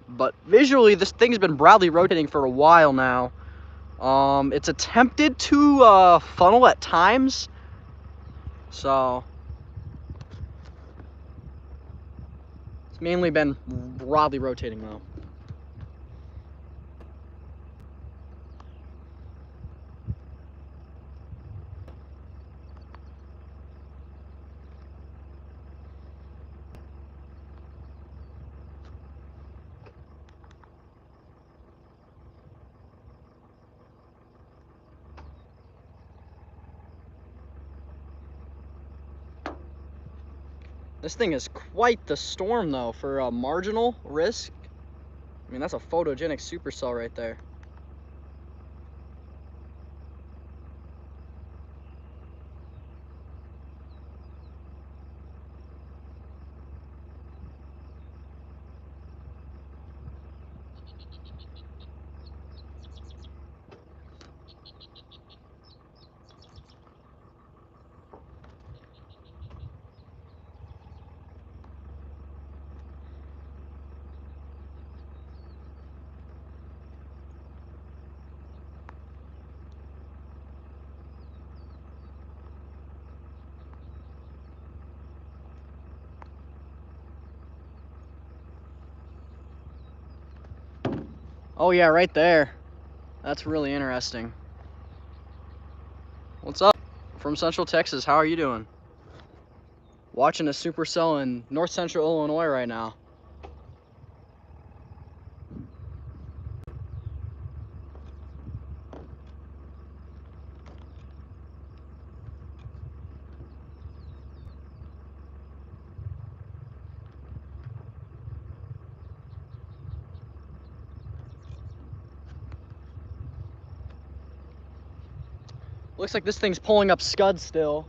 But visually, this thing's been broadly rotating for a while now. It's attempted to funnel at times. So it's mainly been broadly rotating though. This thing is quite the storm though for a marginal risk. I mean, that's a photogenic supercell right there. Oh yeah, right there. That's really interesting. What's up? From Central Texas, how are you doing? Watching a supercell in north central Illinois right now. Looks like this thing's pulling up scud still.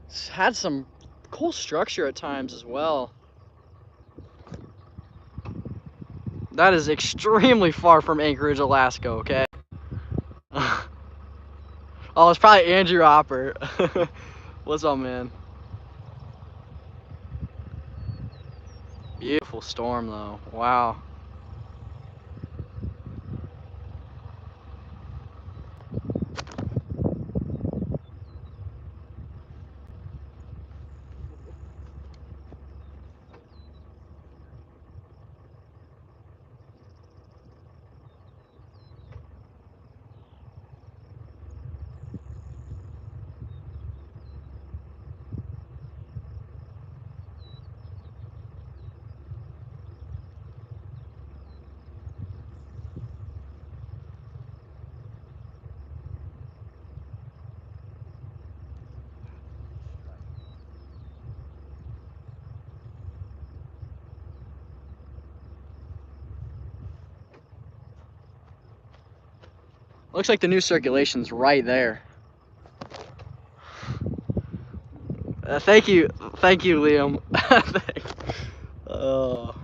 It's had some cool structure at times as well. That is extremely far from Anchorage, Alaska, okay? Oh, it's probably Andrew Hopper. What's up, man? Beautiful storm, though. Wow. Looks like the new circulation's right there. Thank you, Liam. Oh.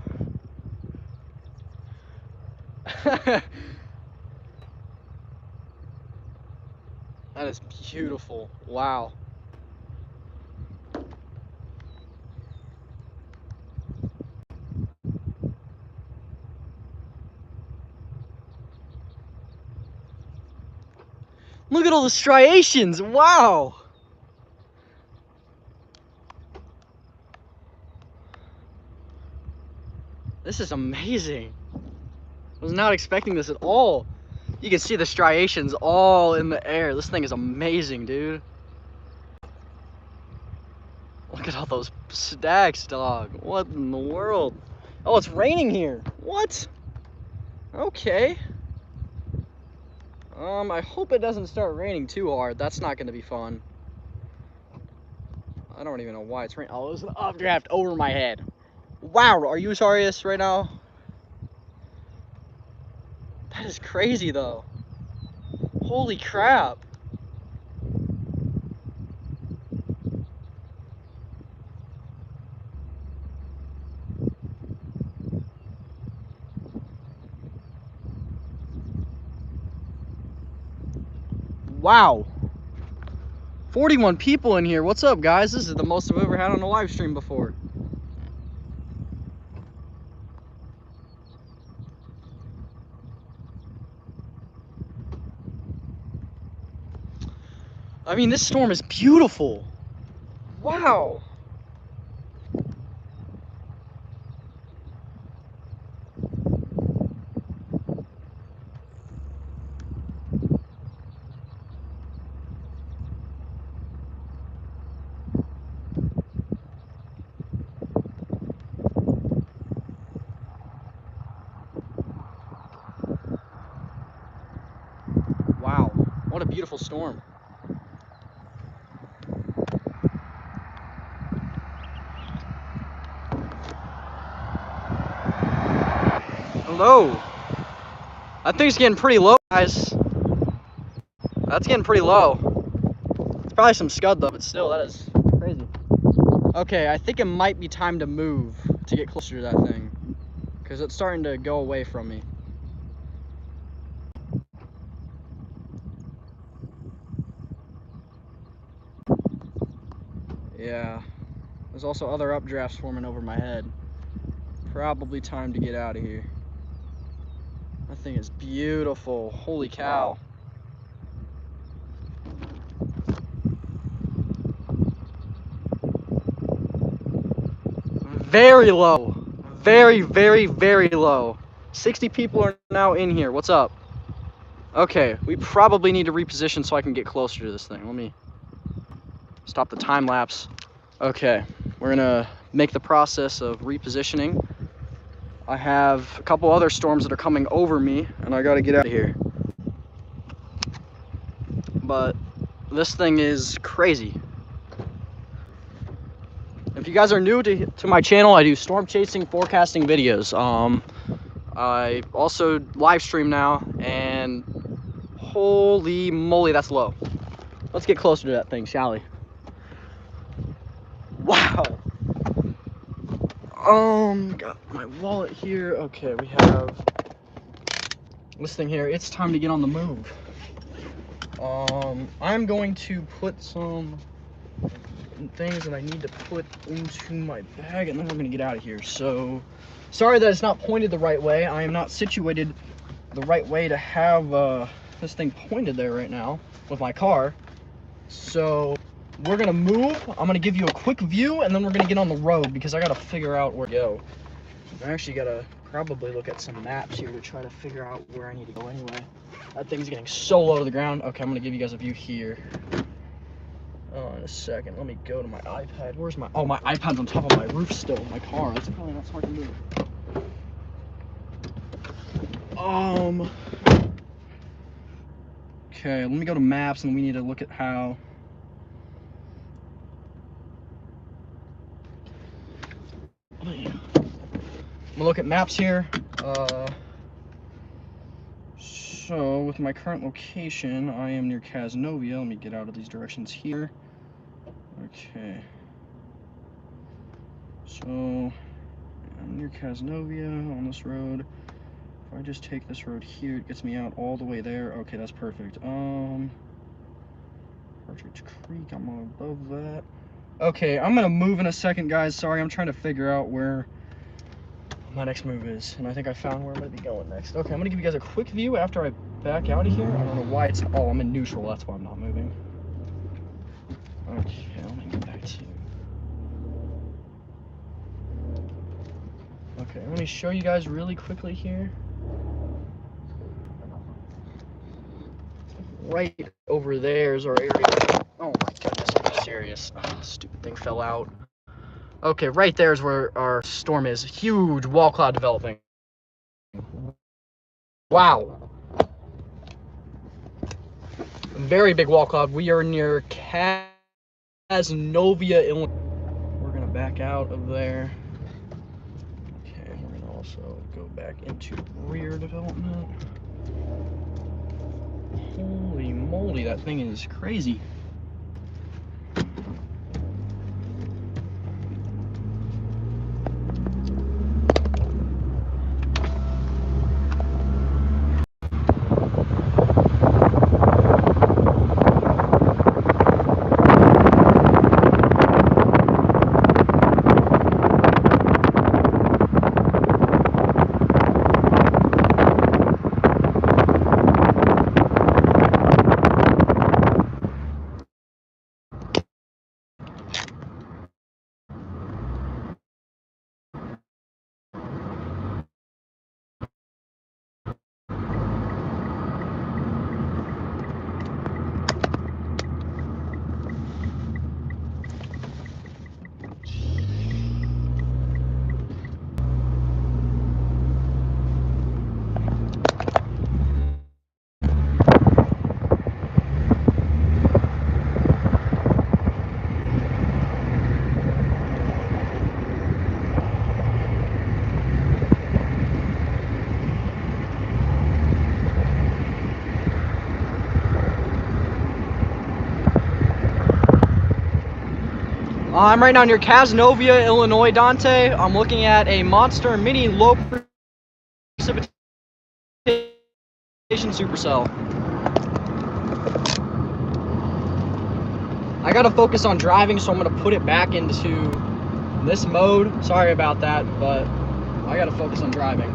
That is beautiful. Wow. Look at all the striations. Wow. This is amazing. I was not expecting this at all. You can see the striations all in the air. This thing is amazing, dude. Look at all those stacks, dog. What in the world? Oh, it's raining here. What? Okay. I hope it doesn't start raining too hard. That's not going to be fun. I don't even know why it's raining. Oh, there's an updraft over my head. Wow, are you serious right now? That is crazy, though. Holy crap. Wow. 41 people in here. What's up, guys? This is the most I've ever had on a live stream before. I mean, this storm is beautiful. Wow. Wow, what a beautiful storm. Hello. That thing's getting pretty low, guys. That's getting pretty low. It's probably some scud though, but still, that is crazy. Okay, I think it might be time to move to get closer to that thing, because it's starting to go away from me. Yeah, there's also other updrafts forming over my head. Probably time to get out of here. That thing is beautiful. Holy cow. Very low. Very, very, very low. 60 people are now in here. What's up? Okay, we probably need to reposition so I can get closer to this thing. Let me stop the time lapse. Okay, we're gonna make the process of repositioning. I have a couple other storms that are coming over me, and I gotta get out of here. But this thing is crazy. If you guys are new to my channel, I do storm chasing forecasting videos. I also live stream now, and holy moly, that's low. Let's get closer to that thing, shall we? Wow. Got my wallet here. Okay, we have this thing here. It's time to get on the move. I'm going to put some things that I need to put into my bag, and then we're gonna get out of here. So, sorry that it's not pointed the right way. I am not situated the right way to have this thing pointed there right now with my car. So, we're gonna move. I'm gonna give you a quick view, and then we're gonna get on the road because I gotta figure out where to go. I actually gotta probably look at some maps here to try to figure out where I need to go anyway. That thing's getting so low to the ground. Okay, I'm gonna give you guys a view here. In a second, let me go to my iPad. Where's my, oh, my iPad's on top of my roof still in my car. That's probably not smart to move. Okay, let me go to maps, and we need to look at how. I'm gonna look at maps here. So with my current location, I am near Casnovia. Let me get out of these directions here. Okay. So I'm near Casnovia on this road. If I just take this road here, it gets me out all the way there. Okay, that's perfect. Partridge Creek, I'm above that. Okay, I'm gonna move in a second, guys. Sorry, I'm trying to figure out where my next move is, and I think I found where I'm gonna be going next. Okay, I'm gonna give you guys a quick view after I back out of here. I don't know why it's, oh, I'm in neutral, that's why I'm not moving. Okay, let me get back to you. Okay, let me show you guys really quickly here. Right over there is our area. Oh my goodness, are you serious? Oh, stupid thing fell out. Okay, right there is where our storm is. Huge wall cloud developing. Wow. Very big wall cloud. We are near Casnovia, Illinois. We're gonna back out of there. Okay, we're gonna also go back into rear development. Holy moly, that thing is crazy. I'm right now near Casnovia, Illinois, Dante. I'm looking at a Monster Mini low precipitation supercell. I gotta focus on driving, so I'm gonna put it back into this mode. Sorry about that, but I gotta focus on driving.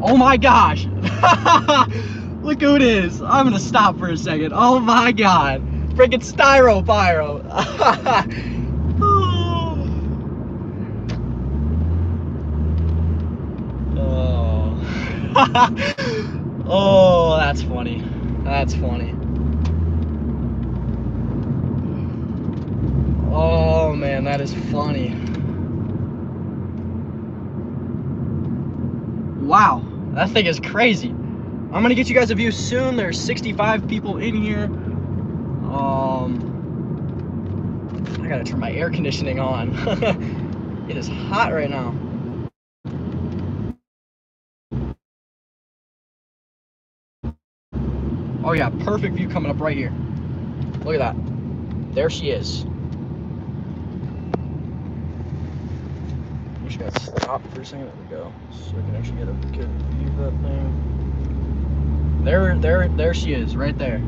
Oh my gosh! Look who it is! I'm gonna stop for a second. Oh my god! Freaking Styro Pyro! Oh. Oh, that's funny. That's funny. Oh man, that is funny. Wow, that thing is crazy. I'm gonna get you guys a view soon. There's 65 people in here. I gotta turn my air conditioning on. It is hot right now. Oh yeah, perfect view coming up right here. Look at that. There she is. I just gotta stop for a second. There we go. So I can actually get a good view of that thing. There she is, right there.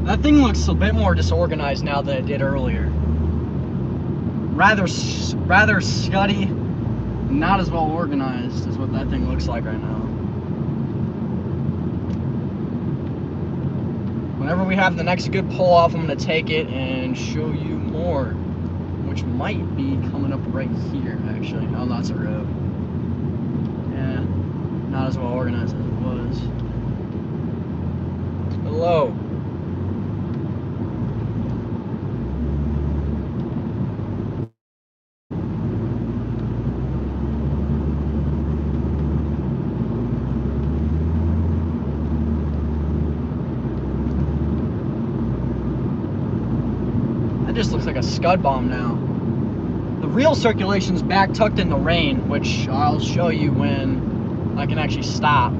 That thing looks a bit more disorganized now than it did earlier. Rather scuddy, not as well organized as what that thing looks like right now. Whenever we have the next good pull off, I'm gonna take it and show you more, which might be coming up right here, actually. Oh, that's a road. Yeah, not as well organized as it was. Hello. That just looks like a scud bomb now. The real circulation's back tucked in the rain, which I'll show you when I can actually stop.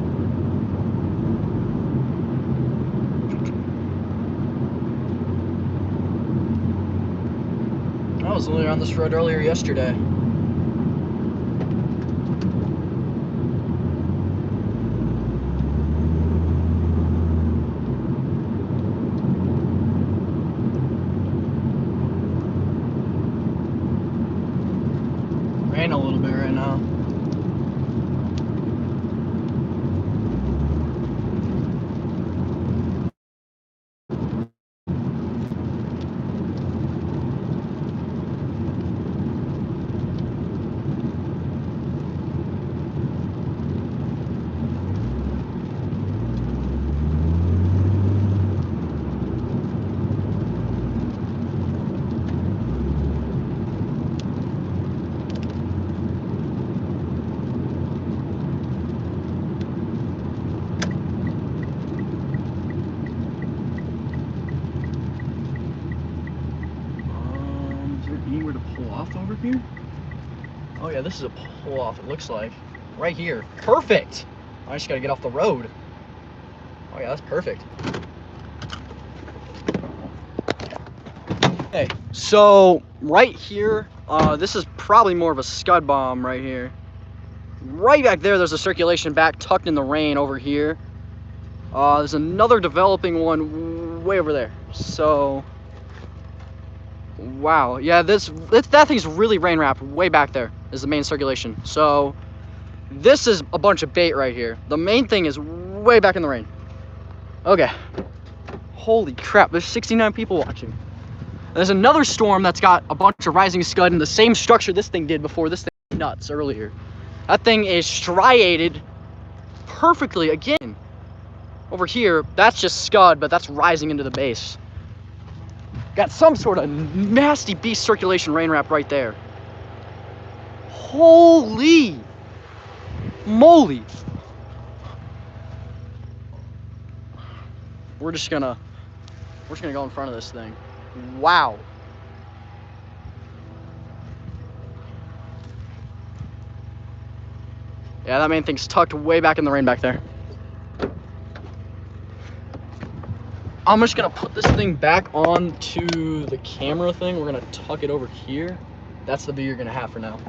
I was literally on this road earlier yesterday. Rain a little bit right now. Anywhere to pull off over here? Oh yeah, this is a pull off, it looks like. Right here. Perfect! I just gotta get off the road. Oh yeah, that's perfect. Okay, so right here, this is probably more of a scud bomb right here. Right back there, there's a circulation back tucked in the rain over here. There's another developing one way over there. So, wow, yeah, that thing's really rain wrapped. Way back there is the main circulation. So this is a bunch of bait right here. The main thing is way back in the rain. Okay, holy crap, there's 69 people watching. There's another storm that's got a bunch of rising scud in the same structure this thing did before. This thing was nuts earlier. That thing is striated perfectly again. Over here, that's just scud, but that's rising into the base. Got some sort of nasty beast circulation rain wrap right there. Holy moly. We're just gonna go in front of this thing. Wow. Yeah, that main thing's tucked way back in the rain back there. I'm just gonna put this thing back onto the camera thing. We're gonna tuck it over here. That's the view you're gonna have for now.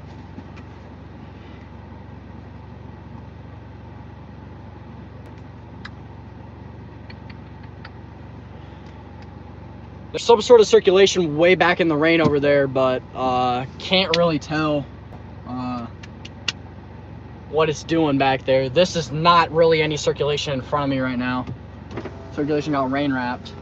There's some sort of circulation way back in the rain over there, but can't really tell what it's doing back there. This is not really any circulation in front of me right now. Circulation got rain wrapped.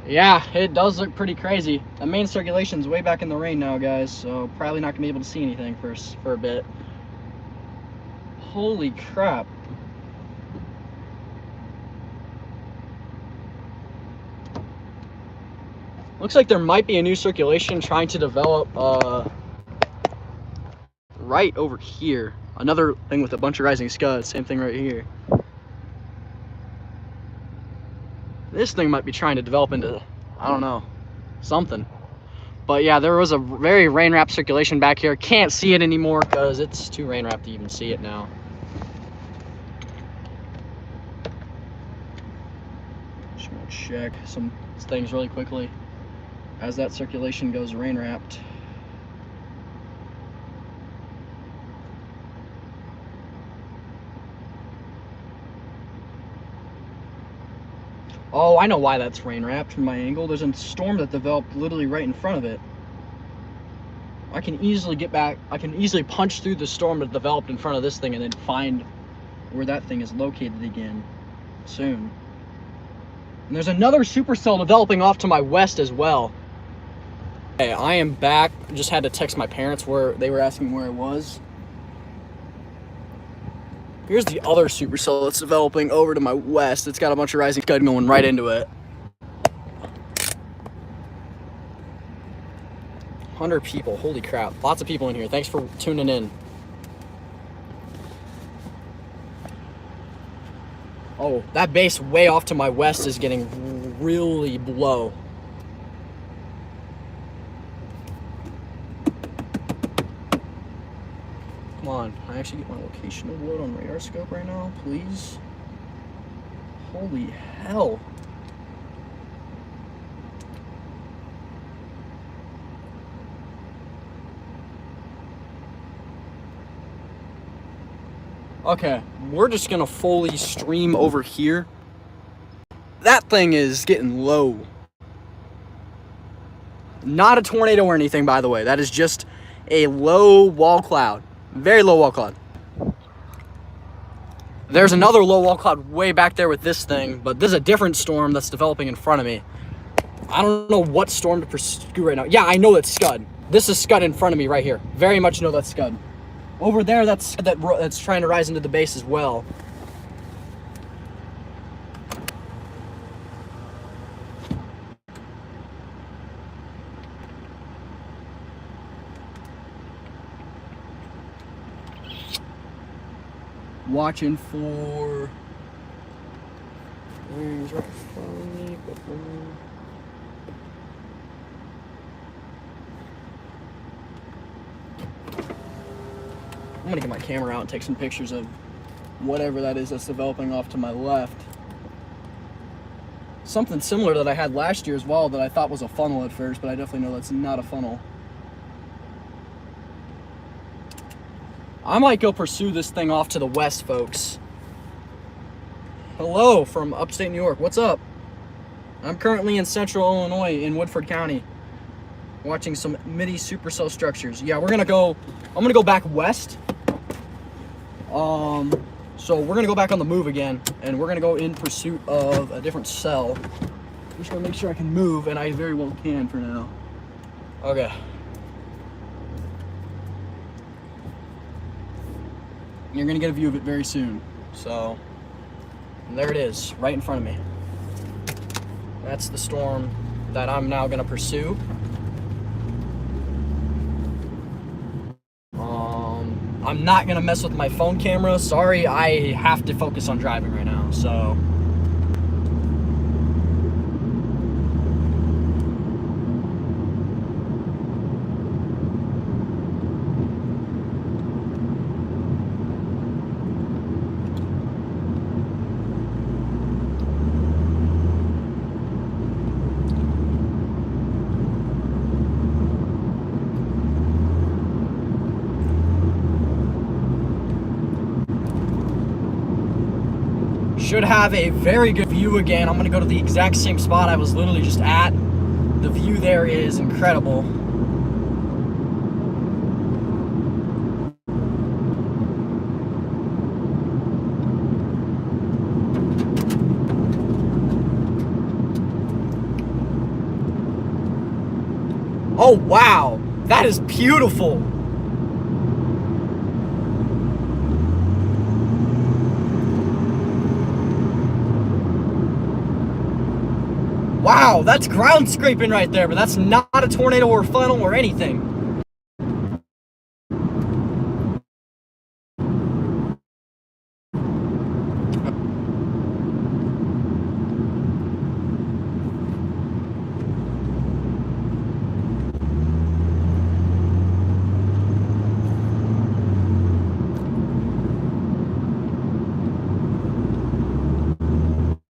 Yeah, it does look pretty crazy. The main circulation's way back in the rain now, guys, so probably not gonna be able to see anything for a bit. Holy crap. Looks like there might be a new circulation trying to develop right over here. Another thing with a bunch of rising scuds, same thing right here. This thing might be trying to develop into, I don't know, something. But yeah, there was a very rain-wrapped circulation back here. Can't see it anymore because it's too rain-wrapped to even see it now. Just gonna check some things really quickly as that circulation goes rain-wrapped. Oh, I know why that's rain wrapped from my angle. There's a storm that developed literally right in front of it. I can easily get back, I can easily punch through the storm that developed in front of this thing and then find where that thing is located again soon. And there's another supercell developing off to my west as well. Okay, I am back. Just had to text my parents where they were asking where I was. Here's the other supercell that's developing over to my west. It's got a bunch of rising scud going right into it. 100 people, holy crap. Lots of people in here. Thanks for tuning in. Oh, that base way off to my west is getting really low. Come on, can I actually get my locational load on radar scope right now, please? Holy hell. Okay, we're just gonna fully stream over here. That thing is getting low. Not a tornado or anything, by the way. That is just a low wall cloud. Very low wall cloud. There's another low wall cloud way back there with this thing, but this is a different storm that's developing in front of me. I don't know what storm to pursue right now. Yeah, I know that's scud. This is scud in front of me right here. Very much know that's scud. Over there, that's trying to rise into the base as well. Watching for where's right in front of me. I'm gonna get my camera out and take some pictures of whatever that is that's developing off to my left. Something similar that I had last year as well that I thought was a funnel at first, but I definitely know that's not a funnel. I might go pursue this thing off to the west, folks. Hello from upstate New York. What's up? I'm currently in central Illinois in Woodford County, watching some mini supercell structures. Yeah, I'm gonna go back west. So we're gonna go back on the move again, and we're gonna go in pursuit of a different cell. I'm just gonna make sure I can move, and I very well can for now. Okay. You're gonna get a view of it very soon. So there it is, right in front of me. That's the storm that I'm now going to pursue. I'm not going to mess with my phone camera. Sorry, I have to focus on driving right now, so... Should have a very good view again. I'm going to go to the exact same spot I was literally just at. The view there is incredible. Oh, wow. That is beautiful. Wow, that's ground scraping right there, but that's not a tornado or funnel or anything.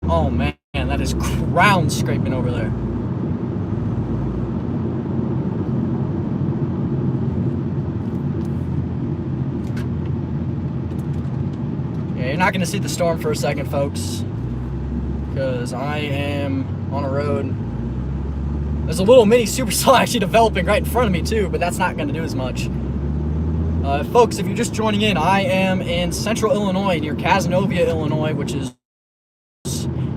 Oh man, that is ground scraping over there. Yeah, you're not going to see the storm for a second, folks, because I am on a road. There's a little mini supercell actually developing right in front of me too, but that's not going to do as much. Folks, if you're just joining in, I am in central Illinois, near Casanova, Illinois, which is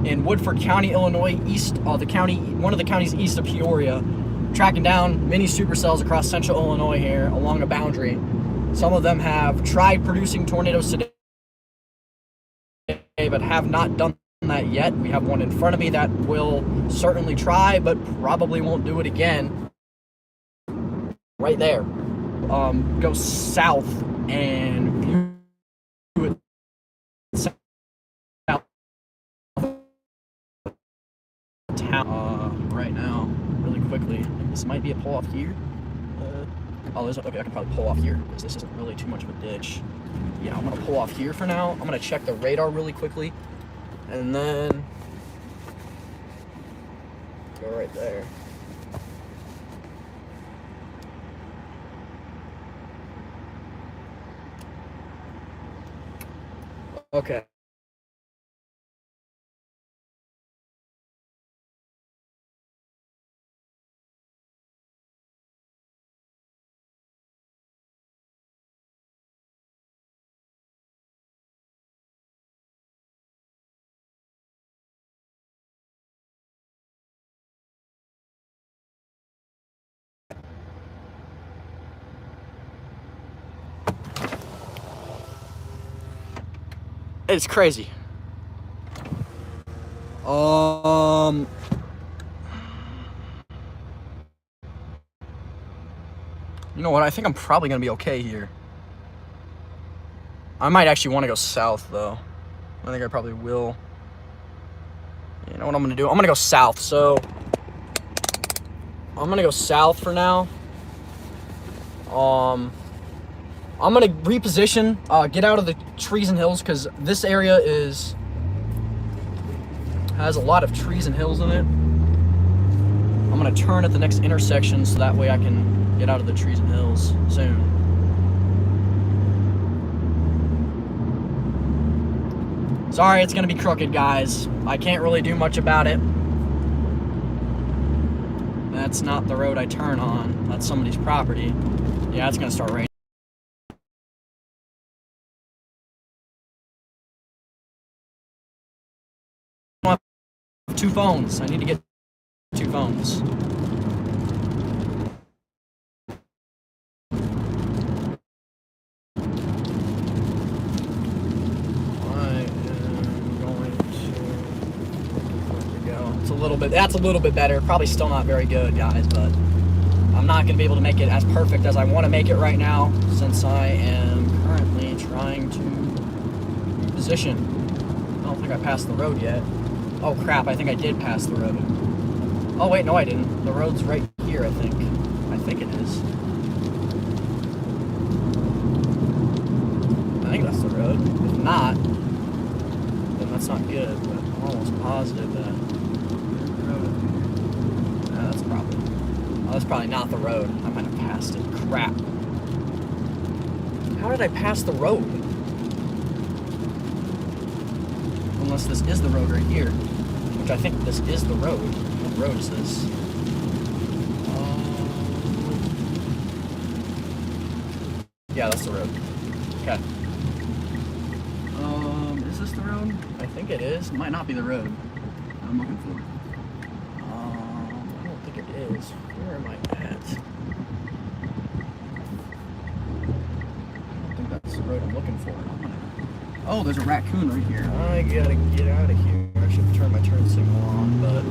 in Woodford County, Illinois, one of the counties east of Peoria, tracking down mini supercells across central Illinois here along a boundary. Some of them have tried producing tornadoes today, but have not done that yet. We have one in front of me that will certainly try, but probably won't do it again. Right there. Go south and view it south. Right now, really quickly. This might be a pull off here. Okay, I can probably pull off here because this isn't really too much of a ditch. Yeah, I'm gonna pull off here for now. I'm gonna check the radar really quickly, and then go right there. Okay. It's crazy. You know what? I think I'm probably gonna be okay here. I might actually want to go south though. I think I probably will. You know what I'm gonna do? I'm gonna go south. So I'm gonna go south for now. I'm gonna reposition, get out of the trees and hills, because this area has a lot of trees and hills in it. I'm gonna turn at the next intersection so that way I can get out of the trees and hills soon. Sorry, it's gonna be crooked, guys. I can't really do much about it. That's not the road I turn on. That's somebody's property. Yeah, it's gonna start raining. I have 2 phones. I need to get 2 phones. That's a little bit better. Probably still not very good, guys, but I'm not going to be able to make it as perfect as I want to make it right now, since I am currently trying to reposition. I don't think I passed the road yet. Oh crap, I think I did pass the road. Oh wait, no I didn't. The road's right here, I think. I think it is. I think that's the road. If not, then that's not good, but I'm almost positive that that's probably not the road. I might have passed it. Crap. How did I pass the road? Unless this is the road right here. Which I think this is the road. What road is this? Yeah, that's the road. Okay. Is this the road? I think it is. It might not be the road I'm looking for. I don't think it is. Where am I at? I don't think that's the road I'm looking for. Oh, there's a raccoon right here. I gotta get out of here. I should turn my turn signal on, but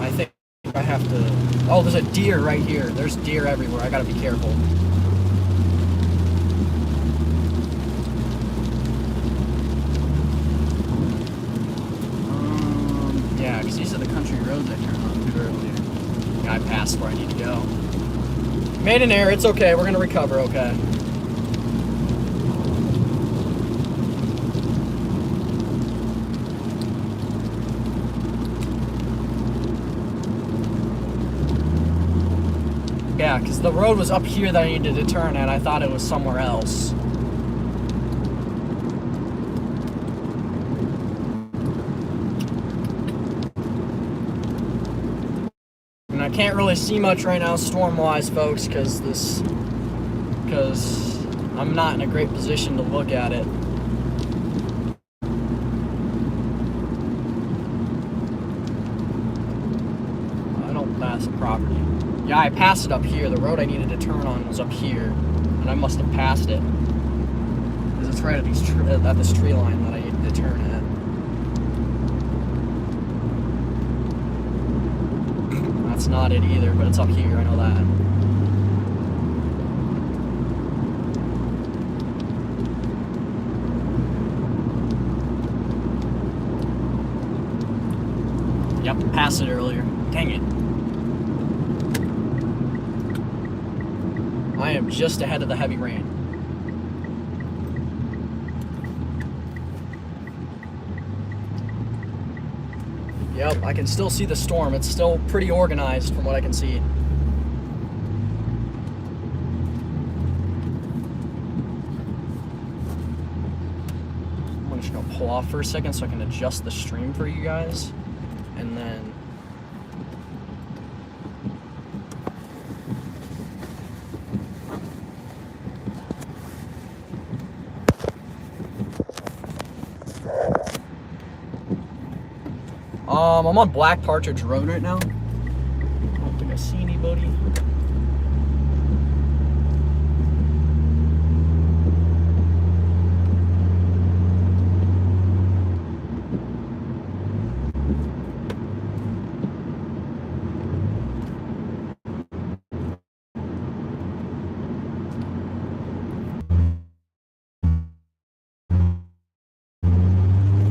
I think I have to. Oh, there's a deer right here. There's deer everywhere. I gotta be careful. Yeah, because these are the country roads I turned on to earlier. Yeah, I passed where I need to go. Made an error. It's okay. We're gonna recover. Okay. Yeah, because the road was up here that I needed to turn at. I thought it was somewhere else. And I can't really see much right now storm-wise, folks, because I'm not in a great position to look at it. I don't pass the property. Yeah, I passed it up here. The road I needed to turn on was up here, and I must have passed it. Because it's right at this tree line that I needed to turn at. That's not it either, but it's up here. I know that. Yep, passed it earlier. Dang it. I am just ahead of the heavy rain. Yep, I can still see the storm. It's still pretty organized from what I can see. I'm just gonna pull off for a second so I can adjust the stream for you guys. And then I'm on Black Partridge Road right now. I don't think I see anybody.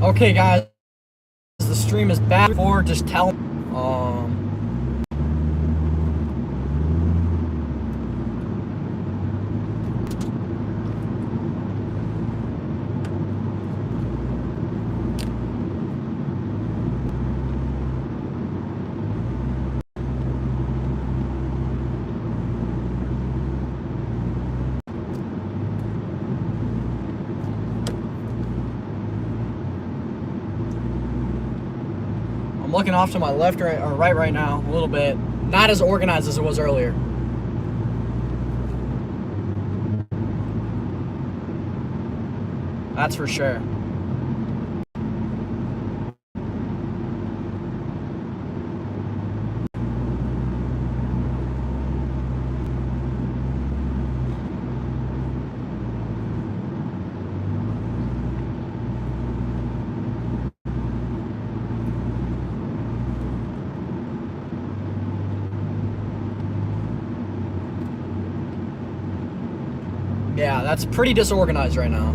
Okay, guys. The stream is back for just tell looking off to my left or right now a little bit. Not as organized as it was earlier. That's for sure. Yeah, that's pretty disorganized right now.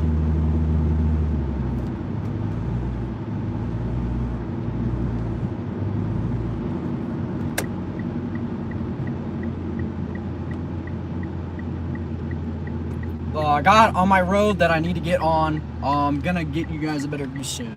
I got on my road that I need to get on. I'm gonna get you guys a better view soon.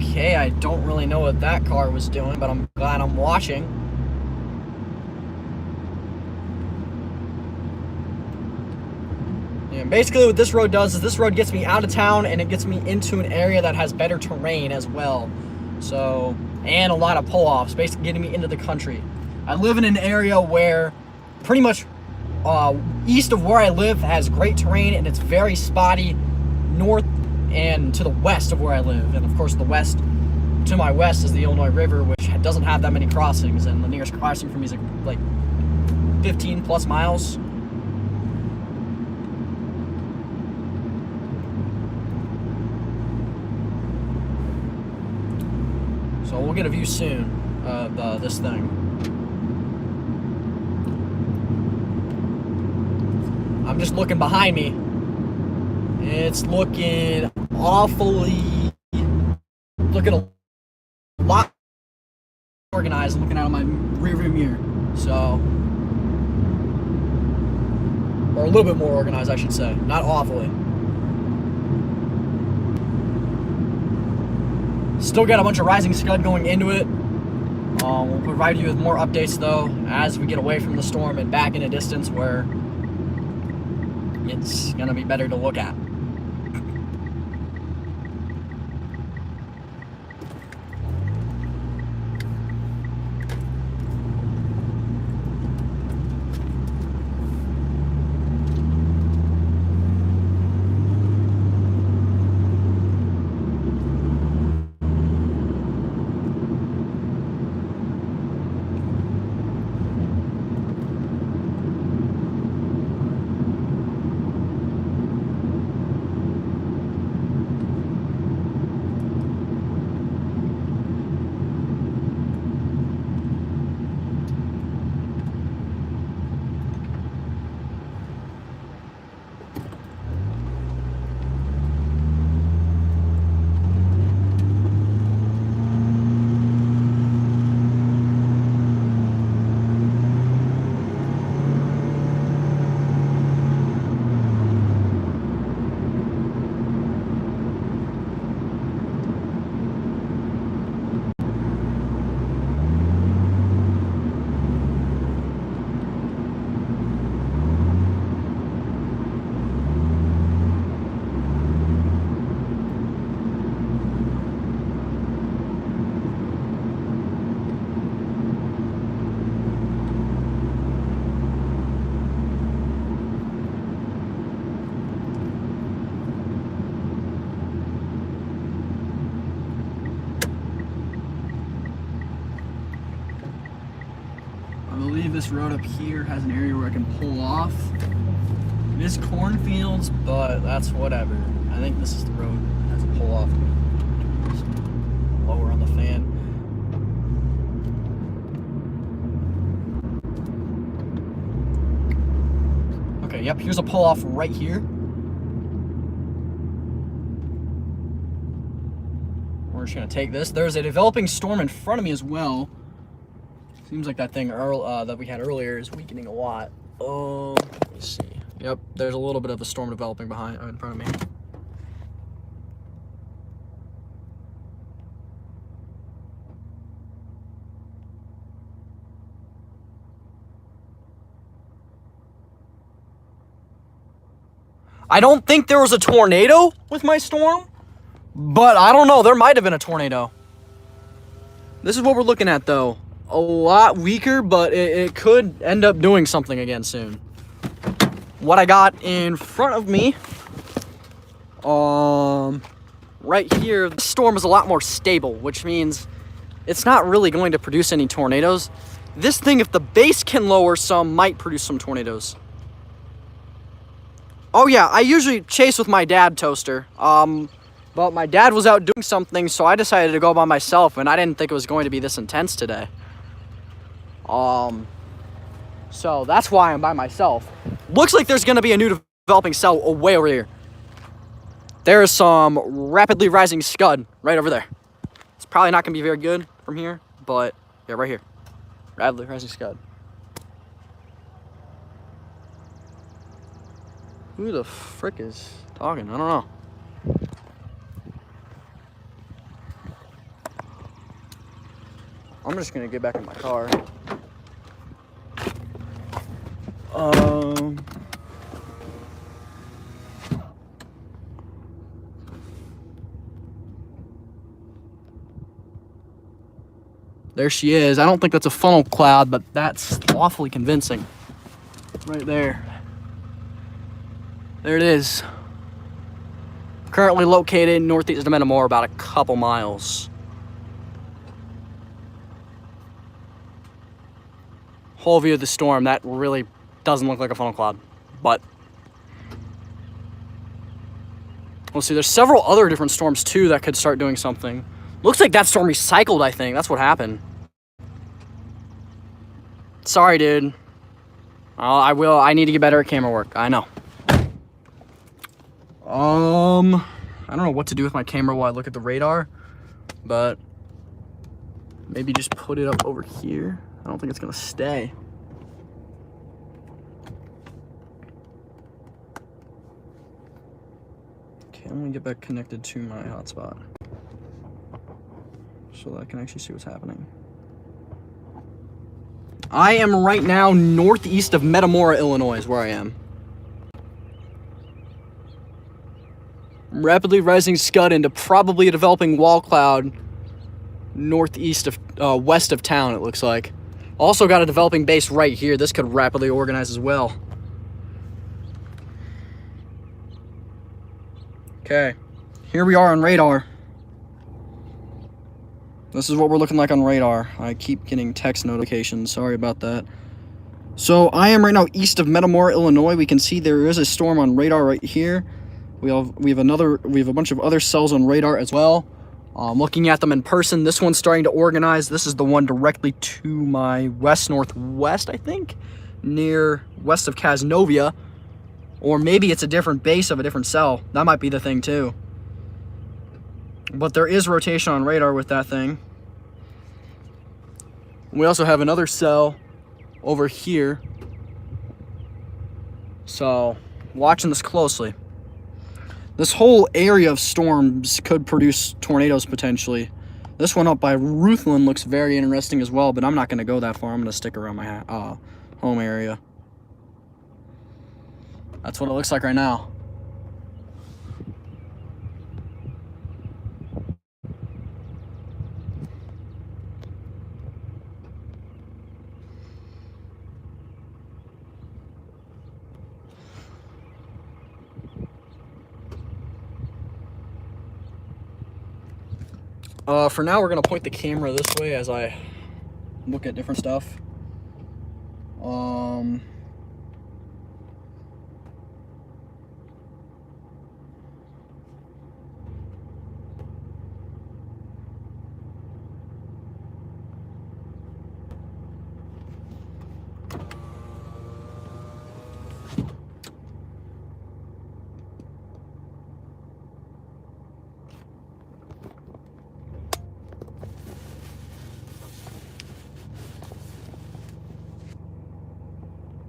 Okay, I don't really know what that car was doing, but I'm glad I'm watching. Yeah, basically what this road does is this road gets me out of town and it gets me into an area that has better terrain as well. So, and a lot of pull-offs, basically getting me into the country. I live in an area where pretty much east of where I live has great terrain and it's very spotty north and to the west of where I live. And of course the west, to my west is the Illinois River, which doesn't have that many crossings, and the nearest crossing for me is like 15 plus miles. So we'll get a view soon of this thing. I'm just looking behind me. It's looking awfully, looking a lot organized. Looking out of my rearview mirror, so, or a little bit more organized, I should say, not awfully. Still got a bunch of rising scud going into it. We'll provide you with more updates though as we get away from the storm and back in a distance where it's gonna be better to look at. I believe this road up here has an area where I can pull off. It is cornfields, but that's whatever. I think this is the road that has a pull off. Just lower on the fan. Okay, yep, here's a pull off right here. We're just gonna take this. There's a developing storm in front of me as well. Seems like that thing that we had earlier is weakening a lot. Let me see. Yep, there's a little bit of a storm developing in front of me. I don't think there was a tornado with my storm, But I don't know. There might have been a tornado. This is what we're looking at, though. A lot weaker, but it could end up doing something again soon. What I got in front of me, right here, the storm is a lot more stable, which means it's not really going to produce any tornadoes. This thing, if the base can lower some, might produce some tornadoes. Oh yeah, I usually chase with my dad, Toaster. But my dad was out doing something, so I decided to go by myself, and I didn't think it was going to be this intense today. So that's why I'm by myself. Looks like there's gonna be a new developing cell way over here. There's some rapidly rising scud right over there. It's probably not gonna be very good from here, but yeah, right here. Rapidly rising scud. Who the frick is talking? I don't know. I'm just gonna get back in my car. There she is. I don't think that's a funnel cloud, but that's awfully convincing. Right there. There it is. Currently located northeast of Metamora, about a couple miles. Whole view of the storm, that really doesn't look like a funnel cloud, but we'll see. There's several other different storms too that could start doing something. Looks like that storm recycled, I think. That's what happened. Sorry, dude. I need to get better at camera work. I know. I don't know what to do with my camera while I look at the radar, but maybe just put it up over here. I don't think it's gonna stay. Okay, I'm gonna get back connected to my hotspot so that I can actually see what's happening. I am right now northeast of Metamora, Illinois is where I am. Rapidly rising scud into probably a developing wall cloud northeast of, west of town, it looks like. Also got a developing base right here. This could rapidly organize as well. Okay, here we are on radar. This is what we're looking like on radar. I keep getting text notifications. Sorry about that. So I am right now east of Metamora, Illinois. We can see there is a storm on radar right here. We have a bunch of other cells on radar as well. Looking at them in person, this one's starting to organize. This is the one directly to my west-northwest, I think, near west of Casnovia. Or maybe it's a different base of a different cell. That might be the thing too. But there is rotation on radar with that thing. We also have another cell over here. So, watching this closely. This whole area of storms could produce tornadoes potentially. This one up by Rutland looks very interesting as well, but I'm not going to go that far. I'm going to stick around my home area. That's what it looks like right now. For now, we're going to point the camera this way as I look at different stuff.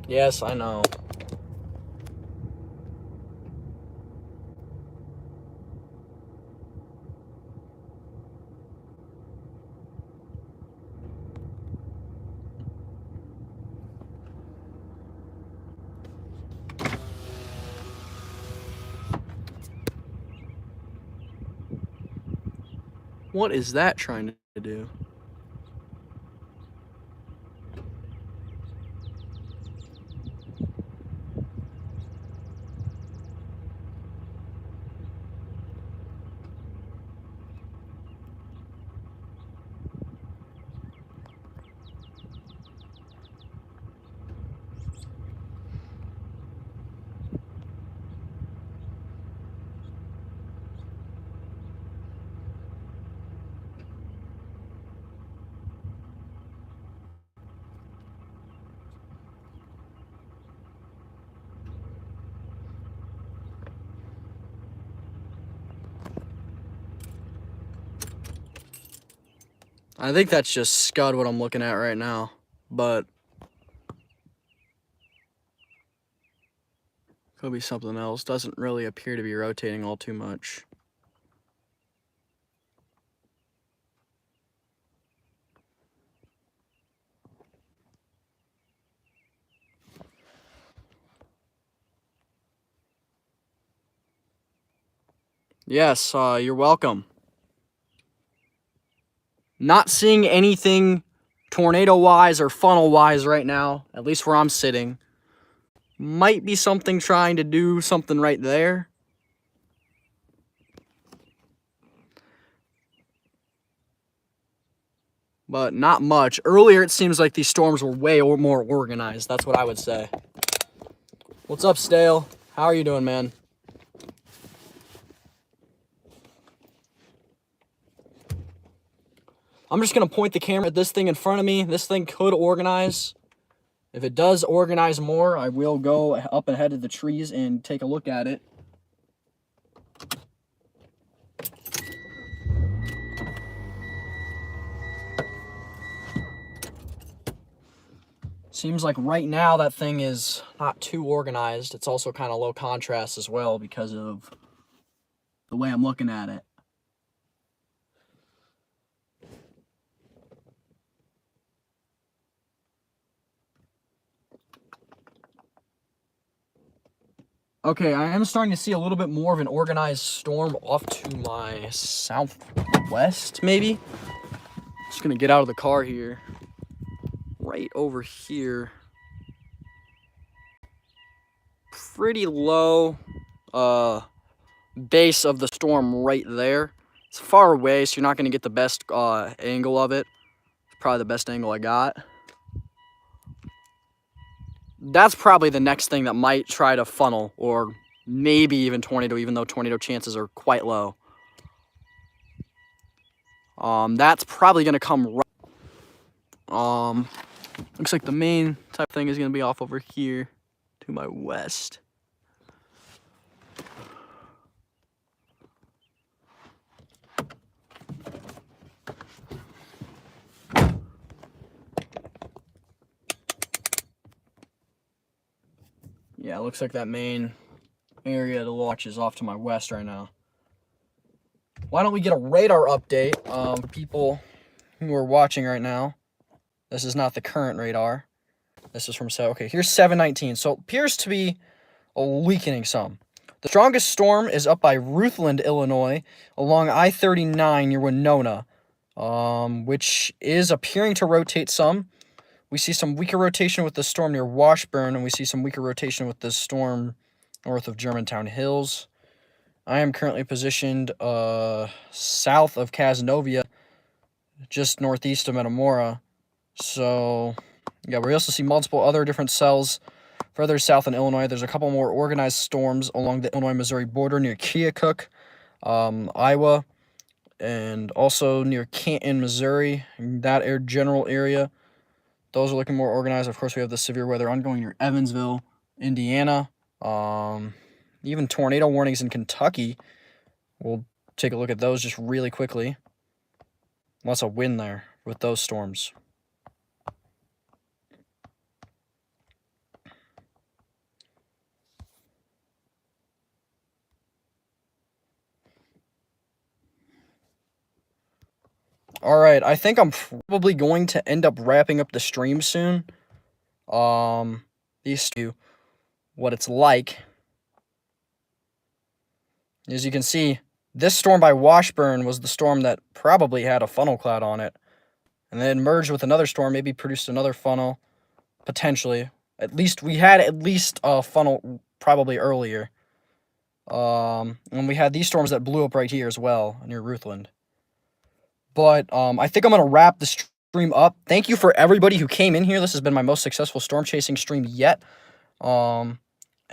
Yes, I know. What is that trying to do? I think that's just Scud what I'm looking at right now, but could be something else. Doesn't really appear to be rotating all too much. Yes, you're welcome. Not seeing anything tornado-wise or funnel-wise right now, at least where I'm sitting. Might be something trying to do something right there. But not much. Earlier, it seems like these storms were way more organized. That's what I would say. What's up, Stale? How are you doing, man? I'm just going to point the camera at this thing in front of me. This thing could organize. If it does organize more, I will go up ahead of the trees and take a look at it. Seems like right now that thing is not too organized. It's also kind of low contrast as well because of the way I'm looking at it. Okay, I am starting to see a little bit more of an organized storm off to my southwest, maybe. Just gonna get out of the car here. Right over here. Pretty low base of the storm right there. It's far away, so you're not gonna get the best angle of it. It's probably the best angle I got. That's probably the next thing that might try to funnel, or maybe even tornado, even though tornado chances are quite low. That's probably going to come right. Looks like the main type thing is going to be off over here to my west. Yeah, it looks like that main area to watch is off to my west right now. Why don't we get a radar update for people who are watching right now? This is not the current radar. This is from, okay, here's 719. So it appears to be weakening some. The strongest storm is up by Ruthland, Illinois, along I-39 near Winona, which is appearing to rotate some. We see some weaker rotation with the storm near Washburn, and we see some weaker rotation with the storm north of Germantown Hills. I am currently positioned south of Cazenovia, just northeast of Metamora. So, yeah, we also see multiple other different cells further south in Illinois. There's a couple more organized storms along the Illinois-Missouri border near Keokuk, Iowa, and also near Canton, Missouri, that general area. Those are looking more organized. Of course, we have the severe weather ongoing near Evansville, Indiana. Even tornado warnings in Kentucky. We'll take a look at those just really quickly. Lots of wind there with those storms. All right, I think I'm probably going to end up wrapping up the stream soon. These two, what it's like. As you can see, This storm by Washburn was the storm that probably had a funnel cloud on it. And then merged with another storm, maybe produced another funnel, potentially. At least we had a funnel probably earlier. And we had these storms that blew up right here as well near Ruthland. But I think I'm gonna wrap the stream up. Thank you for everybody who came in here. This has been my most successful storm chasing stream yet. And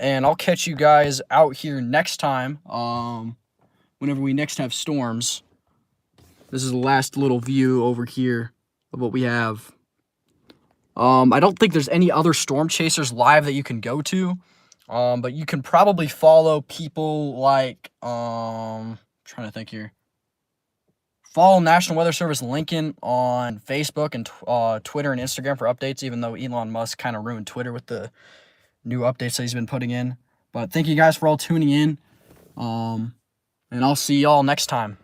I'll catch you guys out here next time. Whenever we next have storms. This is the last little view over here of what we have. I don't think there's any other storm chasers live that you can go to. But you can probably follow people like, trying to think here. Follow National Weather Service Lincoln on Facebook and Twitter and Instagram for updates, even though Elon Musk kind of ruined Twitter with the new updates that he's been putting in. But thank you guys for all tuning in. And I'll see y'all next time.